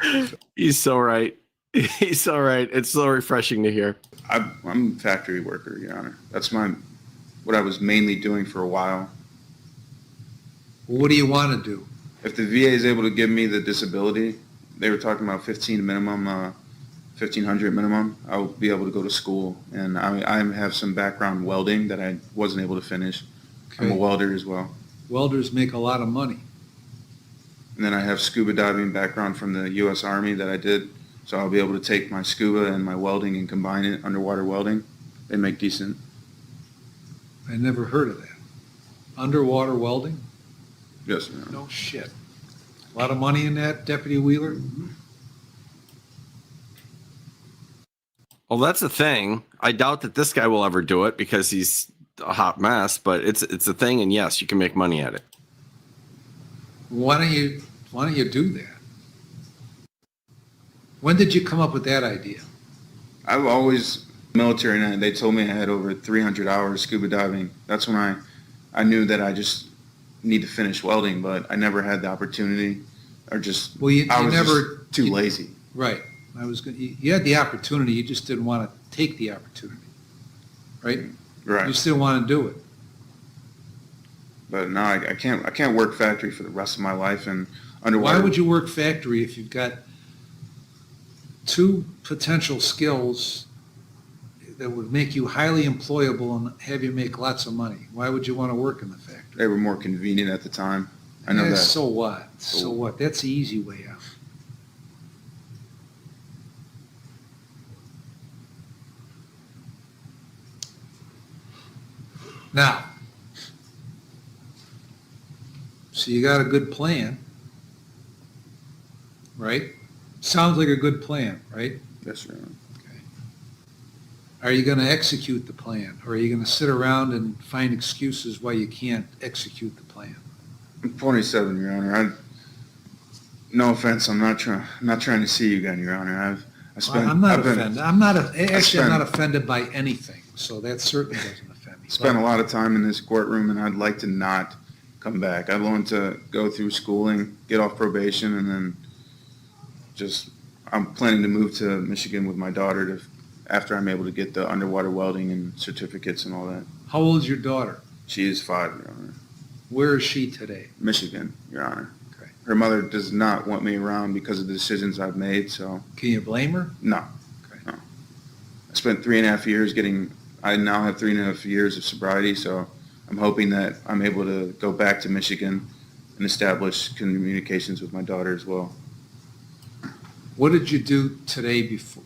He's so right. He's so right. It's so refreshing to hear. I'm a factory worker, Your Honor. That's what I was mainly doing for a while. What do you want to do? If the VA is able to give me the disability, they were talking about 15 minimum, 1,500 minimum. I'll be able to go to school, and I have some background welding that I wasn't able to finish. I'm a Okay. welder as well, Welders make a lot of money. and then I have scuba diving background from the U.S. Army that I did. So I'll be able to take my scuba and my welding and combine it, underwater welding. They make decent. I never heard of that. Underwater welding? Yes, Your Honor. No shit. A lot of money in that, Deputy Wheeler? Well, that's the thing. I doubt that this guy will ever do it because he's a hot mess, but it's a thing, and yes, you can make money at it. Why don't you do that? When did you come up with that idea? I've always military, and they told me I had over 300 hours scuba diving. That's when I knew that I just need to finish welding, but I never had the opportunity, or just Well, you I was never just too lazy. Right. You had the opportunity. You just didn't want to take the opportunity, right? Right. You still want to do it. But now I can't work factory for the rest of my life and underwater. Why would you work factory if you've got two potential skills that would make you highly employable and have you make lots of money? Why would you want to work in the factory? They were more convenient at the time. I know that. So what? So what? That's the easy way out. Now, so you got a good plan, right? Sounds like a good plan, right? Yes, sir. Are you going to execute the plan, or are you going to sit around and find excuses why you can't execute the plan? I'm 27, Your Honor. No offense, I'm not trying to see you again, Your Honor. I'm not offended. I'm not offended by anything, so that certainly doesn't offend me. Spent a lot of time in this courtroom, and I'd like to not come back. I want to go through schooling, get off probation, and then I'm planning to move to Michigan with my daughter after I'm able to get the underwater welding and certificates and all that. How old is your daughter? She is 5, Your Honor. Where is she today? Michigan, Your Honor. Okay. Her mother does not want me around because of the decisions I've made, so. Can you blame her? No. Okay. No. I spent 3.5 years I now have 3.5 years of sobriety, so I'm hoping that I'm able to go back to Michigan and establish communications with my daughter as well. What did you do today before?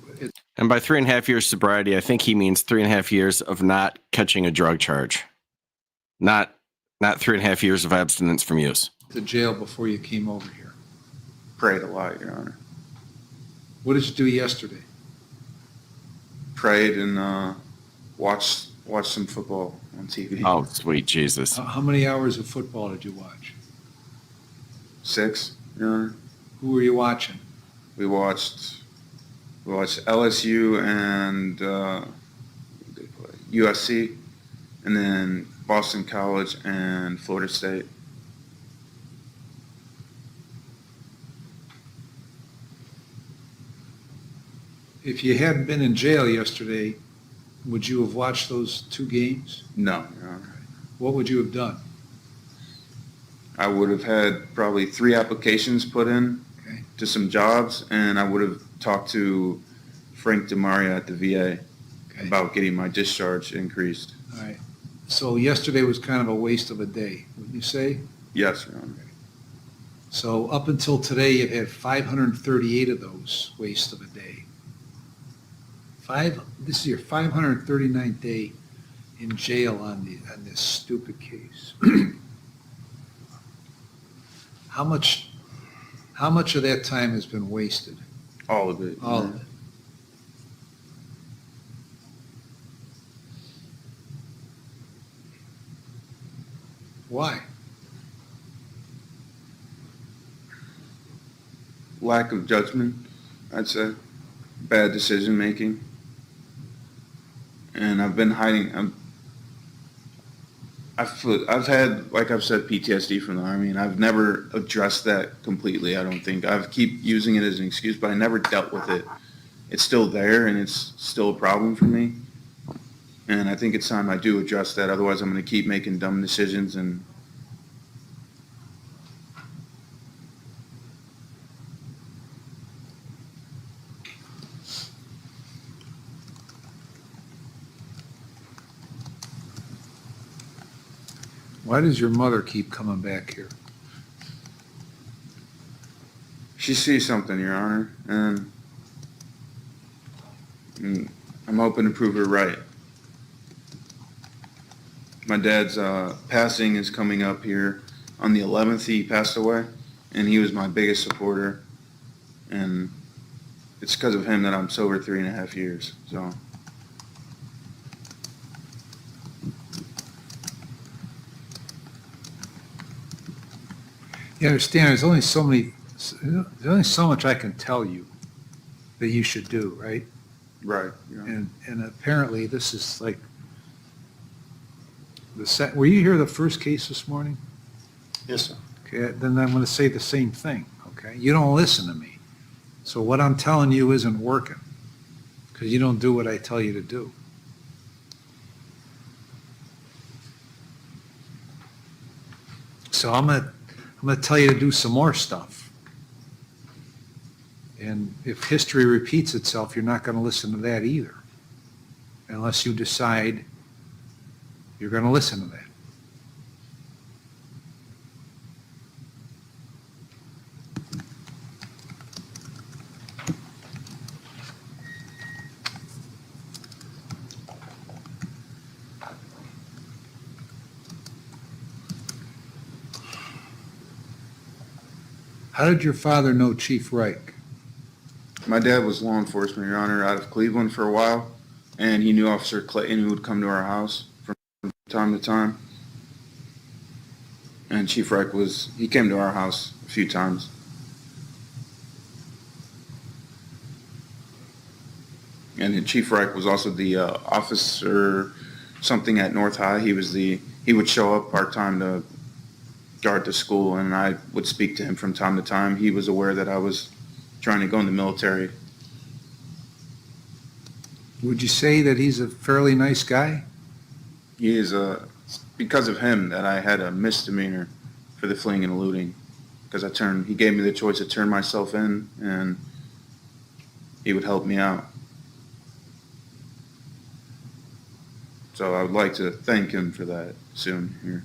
And by 3.5 years sobriety, I think he means 3.5 years of not catching a drug charge. Not 3.5 years of abstinence from use. To jail before you came over here. Prayed a lot, Your Honor. What did you do yesterday? Prayed and watched some football on TV. Oh, sweet Jesus. How many hours of football did you watch? 6, Your Honor. Who were you watching? We watched LSU and USC, and then Boston College and Florida State. If you hadn't been in jail yesterday, would you have watched those 2 games? No, Your Honor. What would you have done? I would have had probably 3 applications put in to some jobs, and I would have talked to Frank DeMaria at the VA about getting my discharge increased. All right. So yesterday was kind of a waste of a day, wouldn't you say? Yes, Your Honor. So up until today, you've had 538 of those waste of a day. This is your 539th day in jail on this stupid case. How much of that time has been wasted? All of it. All of it. Why? Lack of judgment, I'd say. Bad decision making. And I've been hiding. I've had, like I've said, PTSD from the Army, and I've never addressed that completely, I don't think. I keep using it as an excuse, but I never dealt with it. It's still there, and it's still a problem for me. And I think it's time I do address that. Otherwise, I'm going to keep making dumb decisions. And Why does your mother keep coming back here? she sees something, Your Honor, and I'm hoping to prove her right. My dad's passing is coming up here on the 11th. He passed away, and he was my biggest supporter. And it's because of him that I'm sober 3.5 years. So. You understand, there's only so much I can tell you that you should do, right? Right. Yeah. And apparently this is like were you here the first case this morning? Yes, sir. Okay, then I'm going to say the same thing, okay? You don't listen to me. So what I'm telling you isn't working because you don't do what I tell you to do. So I'm going to tell you to do some more stuff. And if history repeats itself, you're not going to listen to that either, unless you decide you're going to listen to that. How did your father know Chief Reich? My dad was law enforcement, Your Honor, out of Cleveland for a while, and he knew Officer Clayton, who would come to our house from time to time. And Chief Reich he came to our house a few times. And then Chief Reich was also the officer something at North High. He would show up part-time to guard the school, and I would speak to him from time to time. He was aware that I was trying to go in the military. Would you say that he's a fairly nice guy? He is because of him that I had a misdemeanor for the fleeing and eluding, because he gave me the choice to turn myself in, and he would help me out. So I would like to thank him for that soon here.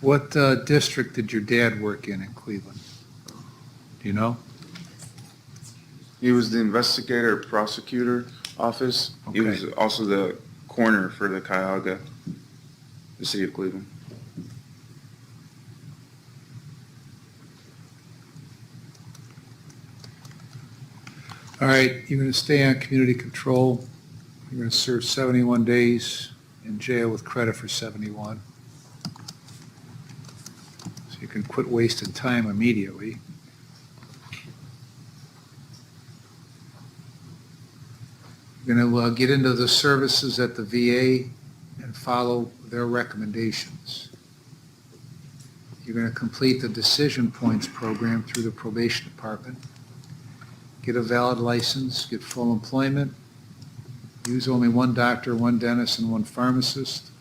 What district did your dad work in Cleveland? Do you know? He was the investigator prosecutor office. He Okay. was also the coroner for the Cuyahoga, the city of Cleveland. All right, you're going to stay on community control. You're going to serve 71 days in jail with credit for 71. So you can quit wasting time immediately. You're going to get into the services at the VA and follow their recommendations. You're going to complete the decision points program through the probation department. Get a valid license, get full employment, use only one doctor, one dentist, and one pharmacist.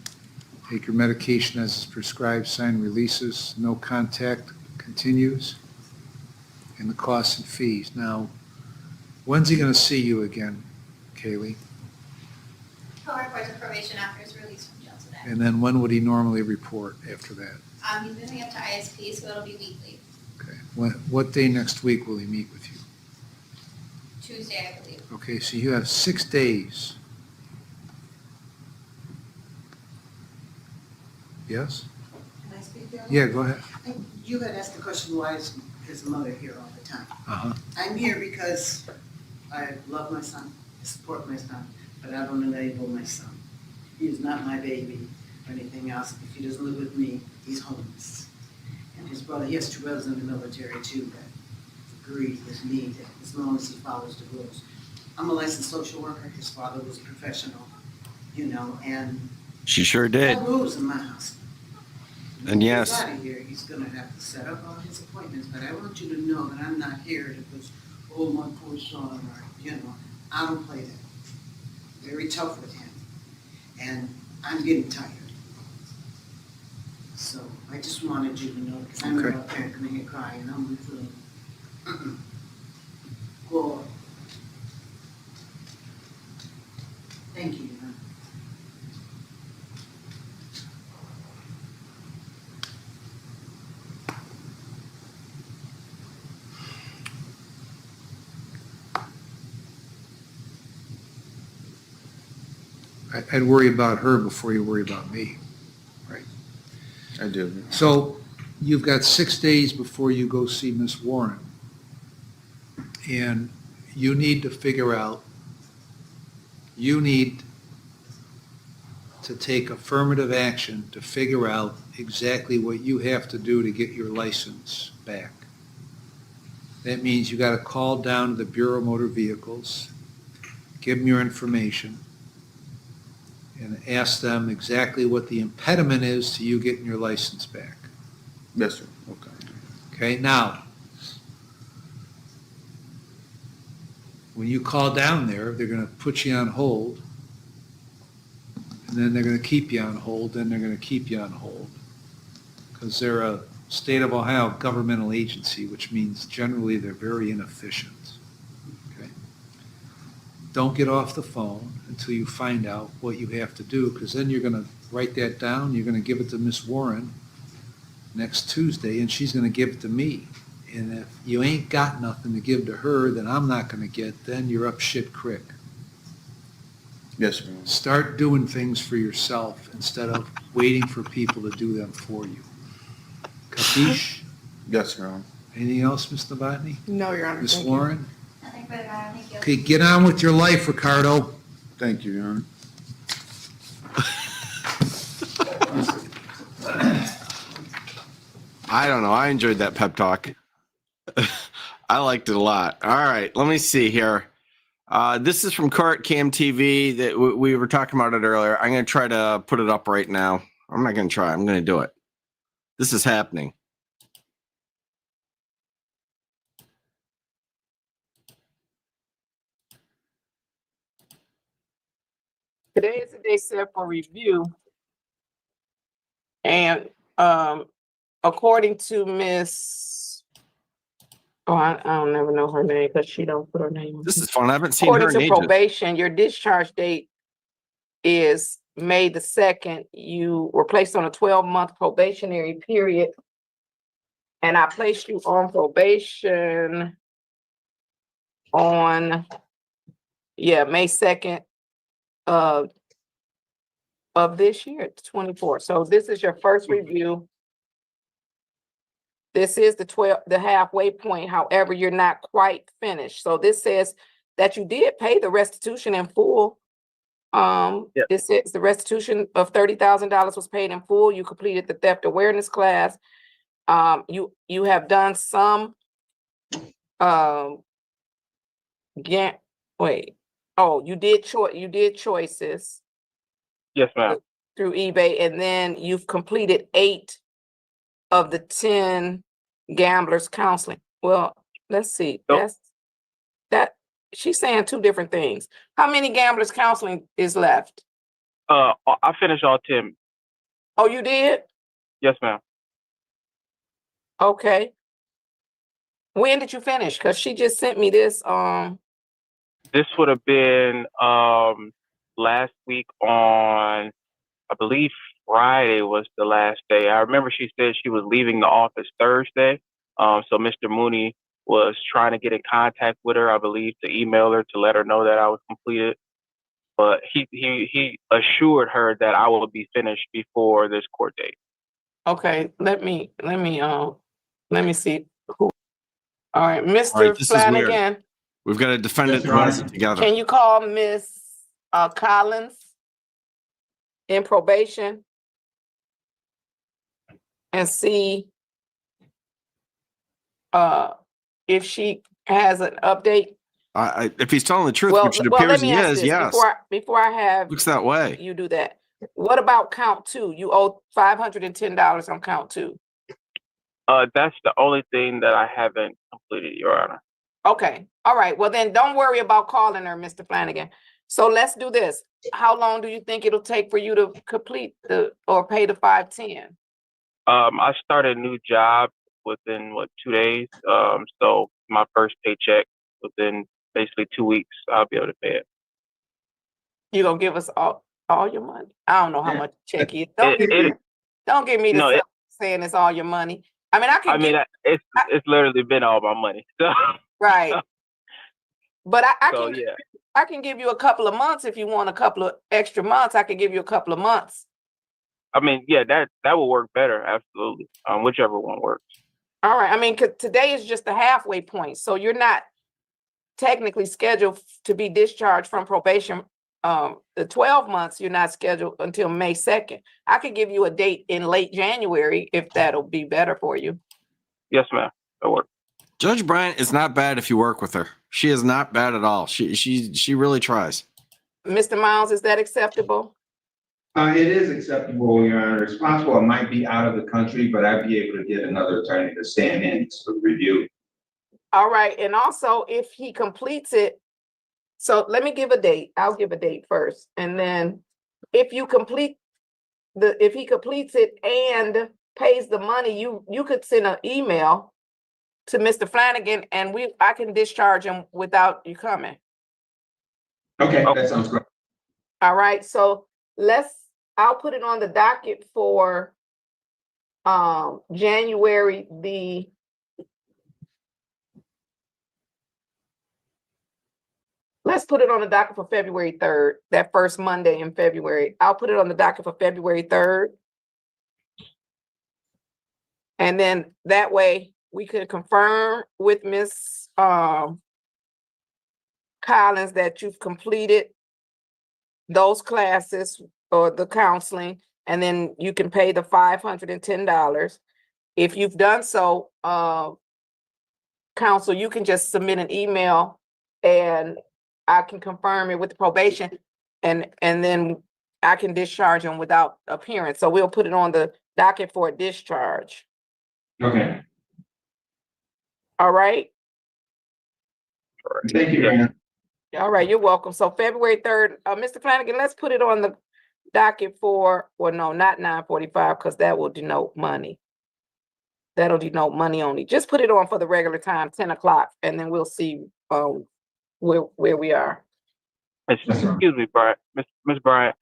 Take your medication as is prescribed, sign releases, no contact continues, and the costs and fees. Now, when's he going to see you again, Kaylee? He'll report to probation after his release from jail today. And then when would he normally report after that? He's moving up to ISP, so it'll be weekly. Okay. What day next week will he meet with you? Tuesday, I believe. Okay, so you have 6 days. Yes? Can I speak there? Yeah, go ahead. You had asked the question, why is his mother here all the time? Uh-huh. I'm here because I love my son, I support my son, but I don't enable my son. He is not my baby or anything else. If he doesn't live with me, he's homeless. And his brother, he has 2 brothers in the military too that agree with me that as long as he follows the rules. I'm a licensed social worker. His father was a professional, and She sure did. there are rules in my house. And yes. When he gets out of here, he's gonna have to set up all his appointments, but I want you to know that I'm not here to put, oh, my poor son, or, I don't play that. Very tough with him, and I'm getting tired. So I just wanted you to know, because I'm Okay. out there coming here crying, I'm feeling, Well, thank you. I'd worry about her before you worry about me. I do. So you've got 6 days before you go see Miss Warren. And you need to figure out, you need to take affirmative action to figure out exactly what you have to do to get your license back. That means you got to call down to the Bureau of Motor Vehicles, give them your information, and ask them exactly what the impediment is to you getting your license back. Yes, sir. Okay. Okay, now, when you call down there, they're going to put you on hold, and then they're going to keep you on hold, then they're going to keep you on hold, because they're a State of Ohio governmental agency, which means generally they're very inefficient. Okay? Don't get off the phone until you find out what you have to do, because then you're going to write that down, you're going to give it to Miss Warren next Tuesday, and she's going to give it to me. And if you ain't got nothing to give to her that I'm not going to get, then you're up shit creek. Yes, ma'am. Start doing things for yourself instead of waiting for people to do them for you. Capiche? Yes, ma'am. Anything else, Ms. Novotny? No, Your Honor. Ms. Thank you. Warren? Nothing further, Your Honor. Thank you. Okay, get on with your life, Ricardo. Thank you, Your Honor. I don't know. I enjoyed that pep talk. I liked it a lot. All right, let me see here. This is from Court Cam TV. That we were talking about it earlier. I'm going to try to put it up right now. I'm not going to try. I'm going to do it. This is happening. Today is the day set for review. And according to Miss, I don't never know her name because she don't put her name. This is fun. I haven't seen her According in to ages. probation, your discharge date is May the 2nd. You were placed on a 12-month probationary period. And I placed you on probation on, May 2nd of this year, 24. So this is your first review. This is the halfway point. However, you're not quite finished. So this says that you did pay the restitution in full. This says the restitution of $30,000 was paid in full. You completed the theft awareness class. You have done some you did choices. Yes, ma'am. Through eBay, and then you've completed 8 of the 10 gamblers counseling. Well, let's see. Nope. That she's saying 2 different things. How many gamblers counseling is left? I finished all 10. Oh, you did? Yes, ma'am. Okay. When did you finish? Because she just sent me this. This would have been last week on, I believe Friday was the last day. I remember she said she was leaving the office Thursday. So Mr. Mooney was trying to get in contact with her, I believe, to email her to let her know that I was completed. But he assured her that I will be finished before this court date. Okay, let me see who. All right, Mr. All right, this is weird. Flanagan, We've got a defendant Yes, Your Honor. together. can you call Miss Collins in probation and see if she has an update? If he's telling the truth, Well, which it let appears me he ask is, this yes. before I have Looks that way. you do that. What about count 2? You owe $510 on count 2. That's the only thing that I haven't completed, Your Honor. Okay. All right. Well, then don't worry about calling her, Mr. Flanagan. So let's do this. How long do you think it'll take for you to complete or pay the $510? I started a new job within 2 days. So my first paycheck within basically 2 weeks, I'll be able to pay it. You gonna give us all your money? I don't know how much check is. Don't give me No, the saying it's all your money. I mean, it's literally been all my money. So right. But so, yeah. I can give you a couple of months if you want a couple of extra months. I can give you a couple of months. I mean, yeah, that will work better. Absolutely. Whichever one works. All right. I mean, 'cause today is just the halfway point. So you're not technically scheduled to be discharged from probation. The 12 months, you're not scheduled until May 2nd. I could give you a date in late January if that'll be better for you. Yes, ma'am. That works. Judge Bryant is not bad if you work with her. She is not bad at all. She really tries. Mr. Miles, is that acceptable? It is acceptable, Your Honor. It's possible I might be out of the country, but I'd be able to get another attorney to stand in for review. All right. And also, if he completes it, so let me give a date. I'll give a date first. And then if he completes it and pays the money, you could send an email to Mr. Flanagan and I can discharge him without you coming. Okay, that sounds great. All right, so I'll put it on the docket for January let's put it on the docket for February 3rd, that first Monday in February. I'll put it on the docket for February 3rd. And then that way we could confirm with Ms. Collins that you've completed those classes or the counseling, and then you can pay the $510. If you've done so, counsel, you can just submit an email and I can confirm it with the probation and then I can discharge them without appearance. So we'll put it on the docket for a discharge. Okay. All right. Thank you, Ryan. All right, you're welcome. So February 3rd, Mr. Flanagan, let's put it on the docket for, well, no, not 9:45, because that will denote money. That'll denote money only. Just put it on for the regular time, 10 o'clock, and then we'll see where we are. Excuse me, Bryant. Miss Bryant.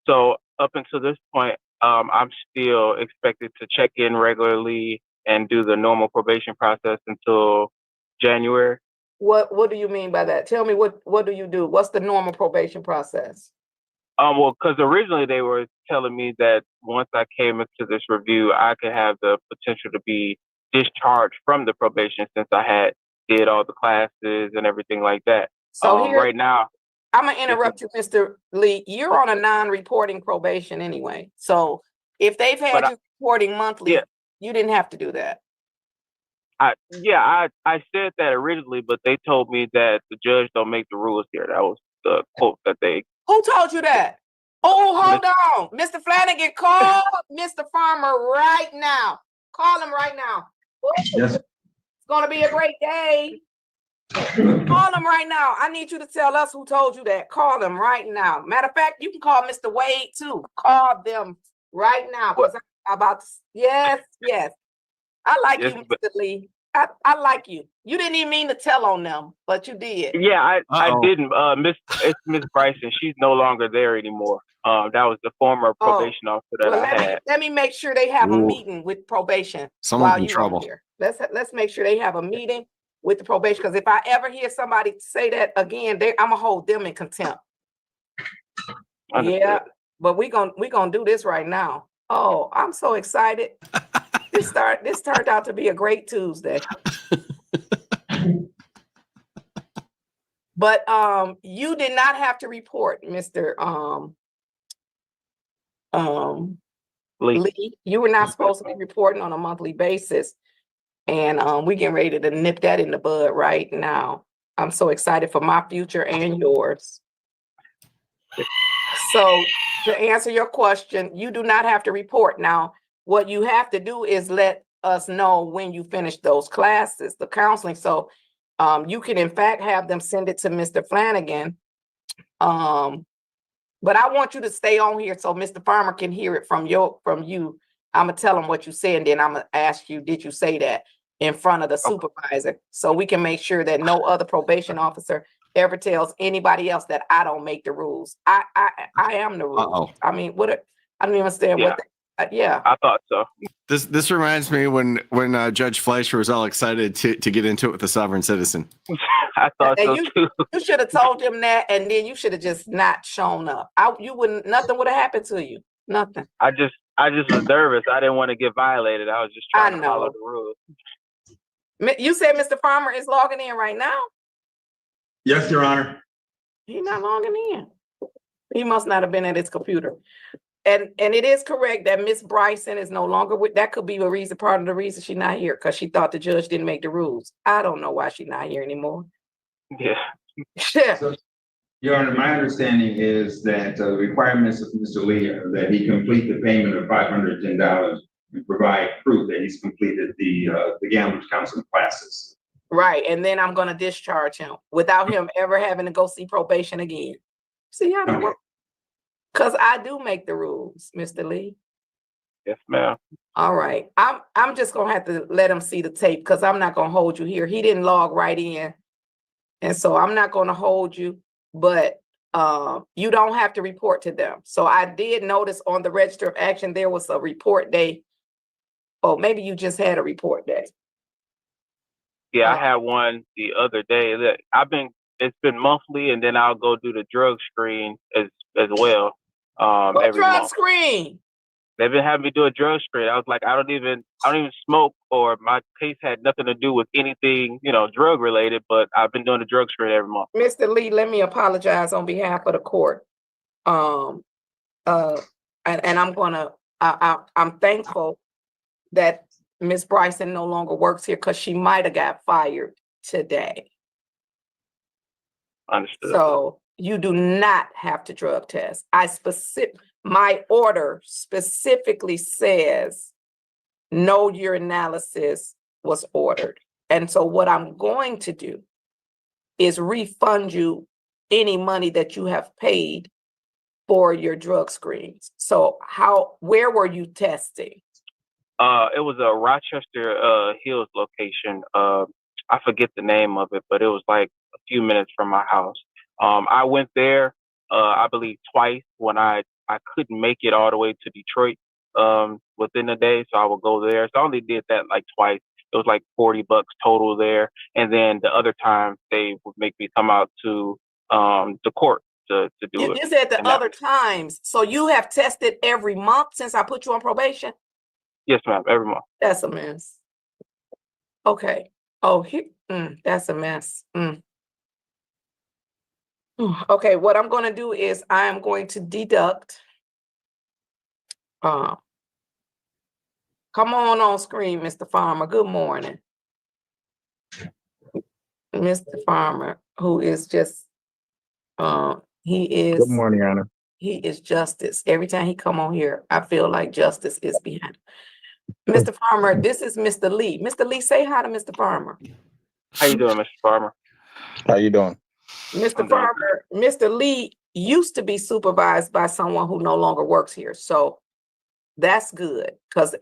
So up until this point, I'm still expected to check in regularly and do the normal probation process until January. What do you mean by that? Tell me what do you do? What's the normal probation process? Well, because originally they were telling me that once I came into this review, I could have the potential to be discharged from the probation since I had did all the classes and everything like that. So right now, I'm gonna interrupt you, Mr. Lee. You're on a non-reporting probation anyway. So if they've had you reporting monthly, you didn't have to do that. I said that originally, but they told me that the judge don't make the rules here. That was the quote that they. Who told you that? Oh, hold on. Mr. Flanagan, call Mr. Farmer right now. Call him right now. Yes. It's gonna be a great day. Call him right now. I need you to tell us who told you that. Call them right now. Matter of fact, you can call Mr. Wade too. Call them right now. Because I'm about to, yes. I like you, Mr. Lee. I like you. You didn't even mean to tell on them, but you did. Yeah, I didn't. It's Miss Bryson. She's no longer there anymore. That was the former probation officer that I had. Let me make sure they have a meeting with probation. Someone's in trouble. Here. Let's make sure they have a meeting with the probation, because if I ever hear somebody say that again, I'm gonna hold them in contempt. Understood. Yeah, but we gonna do this right now. Oh, I'm so excited. This turned out to be a great Tuesday. But you did not have to report, Mr. Lee. You were not supposed to be reporting on a monthly basis. And we getting ready to nip that in the bud right now. I'm so excited for my future and yours. So to answer your question, you do not have to report. Now, what you have to do is let us know when you finish those classes, the counseling. So you can in fact have them send it to Mr. Flanagan. But I want you to stay on here so Mr. Farmer can hear it from you. I'm gonna tell him what you said, and then I'm gonna ask you, did you say that in front of the supervisor, so we can make sure that no other probation officer ever tells anybody else that I don't make the rules. I am the rules. I mean, I don't even understand what. I thought so. This reminds me when Judge Fleischer was all excited to get into it with the sovereign citizen. I thought so too. You should have told him that, and then you should have just not shown up. Nothing would have happened to you. Nothing. I just was nervous. I didn't want to get violated. I was just trying to follow the rules. You said Mr. Farmer is logging in right now? Yes, Your Honor. He's not logging in. He must not have been at his computer. And it is correct that Miss Bryson is no longer with. That could be part of the reason she's not here, because she thought the judge didn't make the rules. I don't know why she's not here anymore. Yeah. So, Your Honor, my understanding is that the requirements of Mr. Lee are that he complete the payment of $510 and provide proof that he's completed the Gamblers Council classes. Right, and then I'm going to discharge him without him ever having to go see probation again. See how that works? Because I do make the rules, Mr. Lee. Yes, ma'am. All right. I'm just gonna have to let him see the tape because I'm not gonna hold you here. He didn't log right in. And so I'm not gonna hold you, but you don't have to report to them. So I did notice on the register of action there was a report day. Oh, maybe you just had a report day. Yeah, I had one the other day. That it's been monthly, and then I'll go do the drug screen as well. What Every drug month. screen? They've been having me do a drug screen. I was like, I don't even smoke, or my case had nothing to do with anything, drug related, but I've been doing a drug screen every month. Mr. Lee, let me apologize on behalf of the court. And I'm thankful that Miss Bryson no longer works here because she might have got fired today. Understood. So you do not have to drug test. My order specifically says no urinalysis was ordered. And so what I'm going to do is refund you any money that you have paid for your drug screens. So where were you testing? It was a Rochester Hills location. I forget the name of it, but it was like a few minutes from my house. I went there, I believe twice when I couldn't make it all the way to Detroit within the day, so I would go there. So I only did that like twice. It was like $40 total there, and then the other time they would make me come out to the court to do it. You said the other times, so you have tested every month since I put you on probation? Yes, ma'am, every month. That's a mess. Okay. Oh, that's a mess. Okay, what I'm going to do is I am going to deduct. Come on screen, Mr. Farmer. Good morning. Mr. Farmer, who is just, he is. Good morning, Your Honor. He is justice. Every time he come on here, I feel like justice is behind him. Mr. Farmer, this is Mr. Lee. Mr. Lee, say hi to Mr. Farmer. How you doing, Mr. Farmer? How you doing? Mr. Farmer, Mr. Lee used to be supervised by someone who no longer works here. So that's good because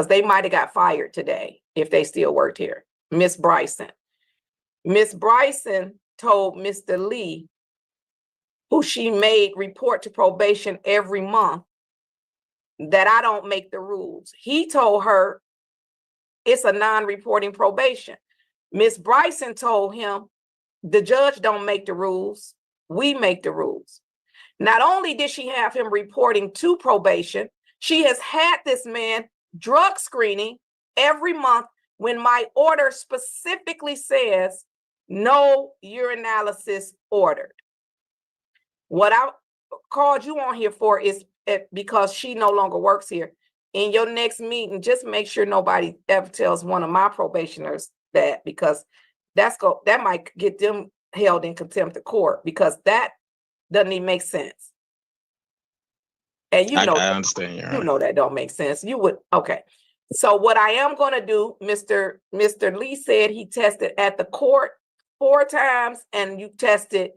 they might have got fired today if they still worked here. Miss Bryson. Miss Bryson told Mr. Lee, who she made report to probation every month, that I don't make the rules. He told her it's a non-reporting probation. Miss Bryson told him the judge don't make the rules, we make the rules. Not only did she have him reporting to probation, she has had this man drug screening every month when my order specifically says no urinalysis ordered. What I called you on here for is because she no longer works here. In your next meeting, just make sure nobody ever tells one of my probationers that, because that might get them held in contempt of court, because that doesn't even make sense. And I understand. You know that don't make sense. You would, okay. So what I am going to do, Mr. Lee said he tested at the court 4 times, and you tested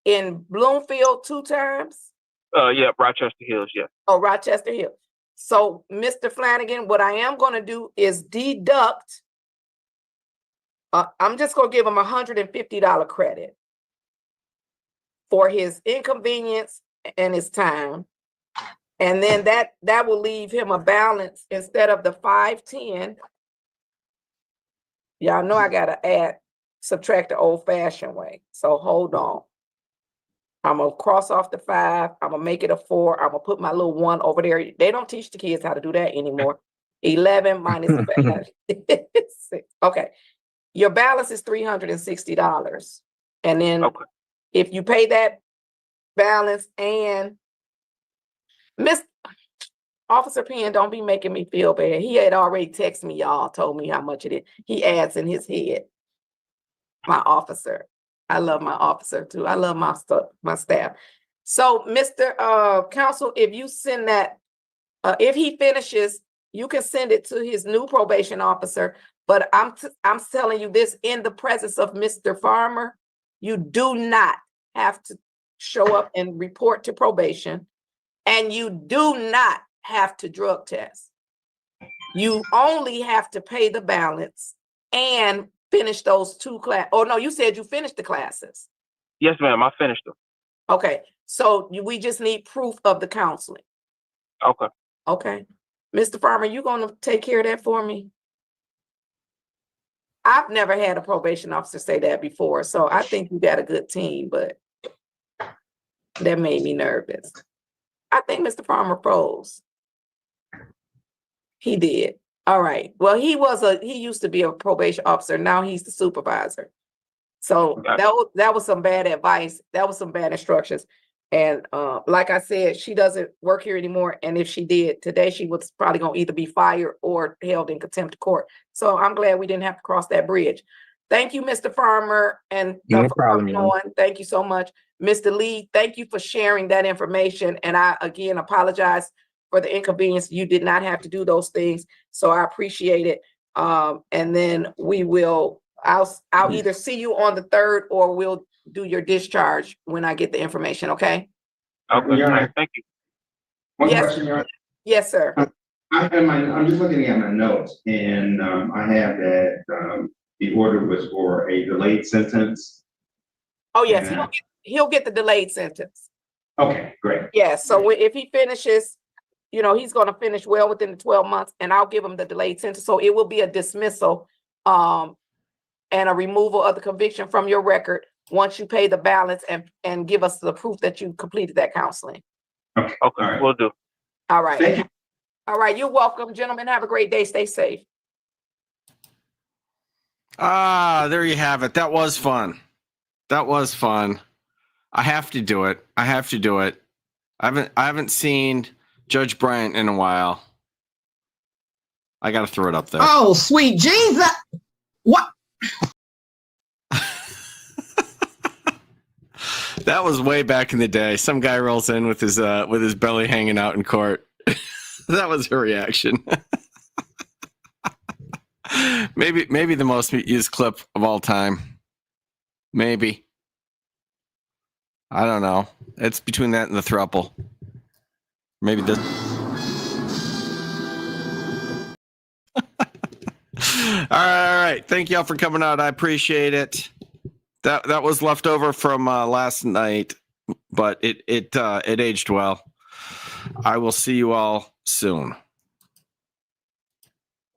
in Bloomfield 2 times? Yeah, Rochester Hills, yeah. Oh, Rochester Hills. So, Mr. Flanagan, what I am going to do is deduct. I'm just going to give him $150 credit for his inconvenience and his time. And then that will leave him a balance instead of the 510. Y'all know I got to subtract the old-fashioned way. So, hold on. I'm going to cross off the 5. I'm going to make it a 4. I'm going to put my little 1 over there. They don't teach the kids how to do that anymore. 11 minus 5. 6. Okay. Your balance is $360. And then if you pay that balance, and Miss Officer Penn, don't be making me feel bad. He had already texted me, y'all, told me how much it is. He adds in his head. My officer. I love my officer too. I love my staff. So, Mr. Counsel, if you send that, if he finishes, you can send it to his new probation officer. But I'm telling you this in the presence of Mr. Farmer, you do not have to show up and report to probation, and you do not have to drug test. You only have to pay the balance and finish those 2 class. Oh, no, you said you finished the classes. Yes, ma'am. I finished them. Okay, so we just need proof of the counseling. Okay. Okay. Mr. Farmer, you gonna take care of that for me? I've never had a probation officer say that before, so I think you got a good team, but that made me nervous. I think Mr. Farmer froze. He did. All right. Well, he used to be a probation officer. Now he's the supervisor. So that was some bad advice. That was some bad instructions. And like I said, she doesn't work here anymore. And if she did today, she was probably gonna either be fired or held in contempt of court. So I'm glad we didn't have to cross that bridge. Thank you, Mr. Farmer, and No problem, ma'am. thank you so much. Mr. Lee, thank you for sharing that information. And I again apologize for the inconvenience. You did not have to do those things. So I appreciate it. And then I'll either see you on the 3rd or we'll do your discharge when I get the information, okay? Okay. Your Honor. Thank you. One Yes. question, Your Honor. Yes, sir. I'm just looking at my notes, and I have that the order was for a delayed sentence. Oh, yes, Yeah. he'll get the delayed sentence. Okay, great. Yes, so if he finishes, he's gonna finish well within the 12 months, and I'll give him the delayed sentence. So it will be a dismissal and a removal of the conviction from your record once you pay the balance and give us the proof that you completed that counseling. Okay, Okay, we'll do. All right. Thank you. All right, you're welcome, gentlemen. Have a great day. Stay safe. There you have it. That was fun. I have to do it. I haven't seen Judge Bryant in a while. I got to throw it up there. Oh, sweet Jesus. What? That was way back in the day. Some guy rolls in with his belly hanging out in court. That was her reaction. maybe the most used clip of all time. Maybe. I don't know. It's between that and the throuple. Maybe this. All right. Thank y'all for coming out. I appreciate it. That was left over from last night, but it aged well. I will see you all soon.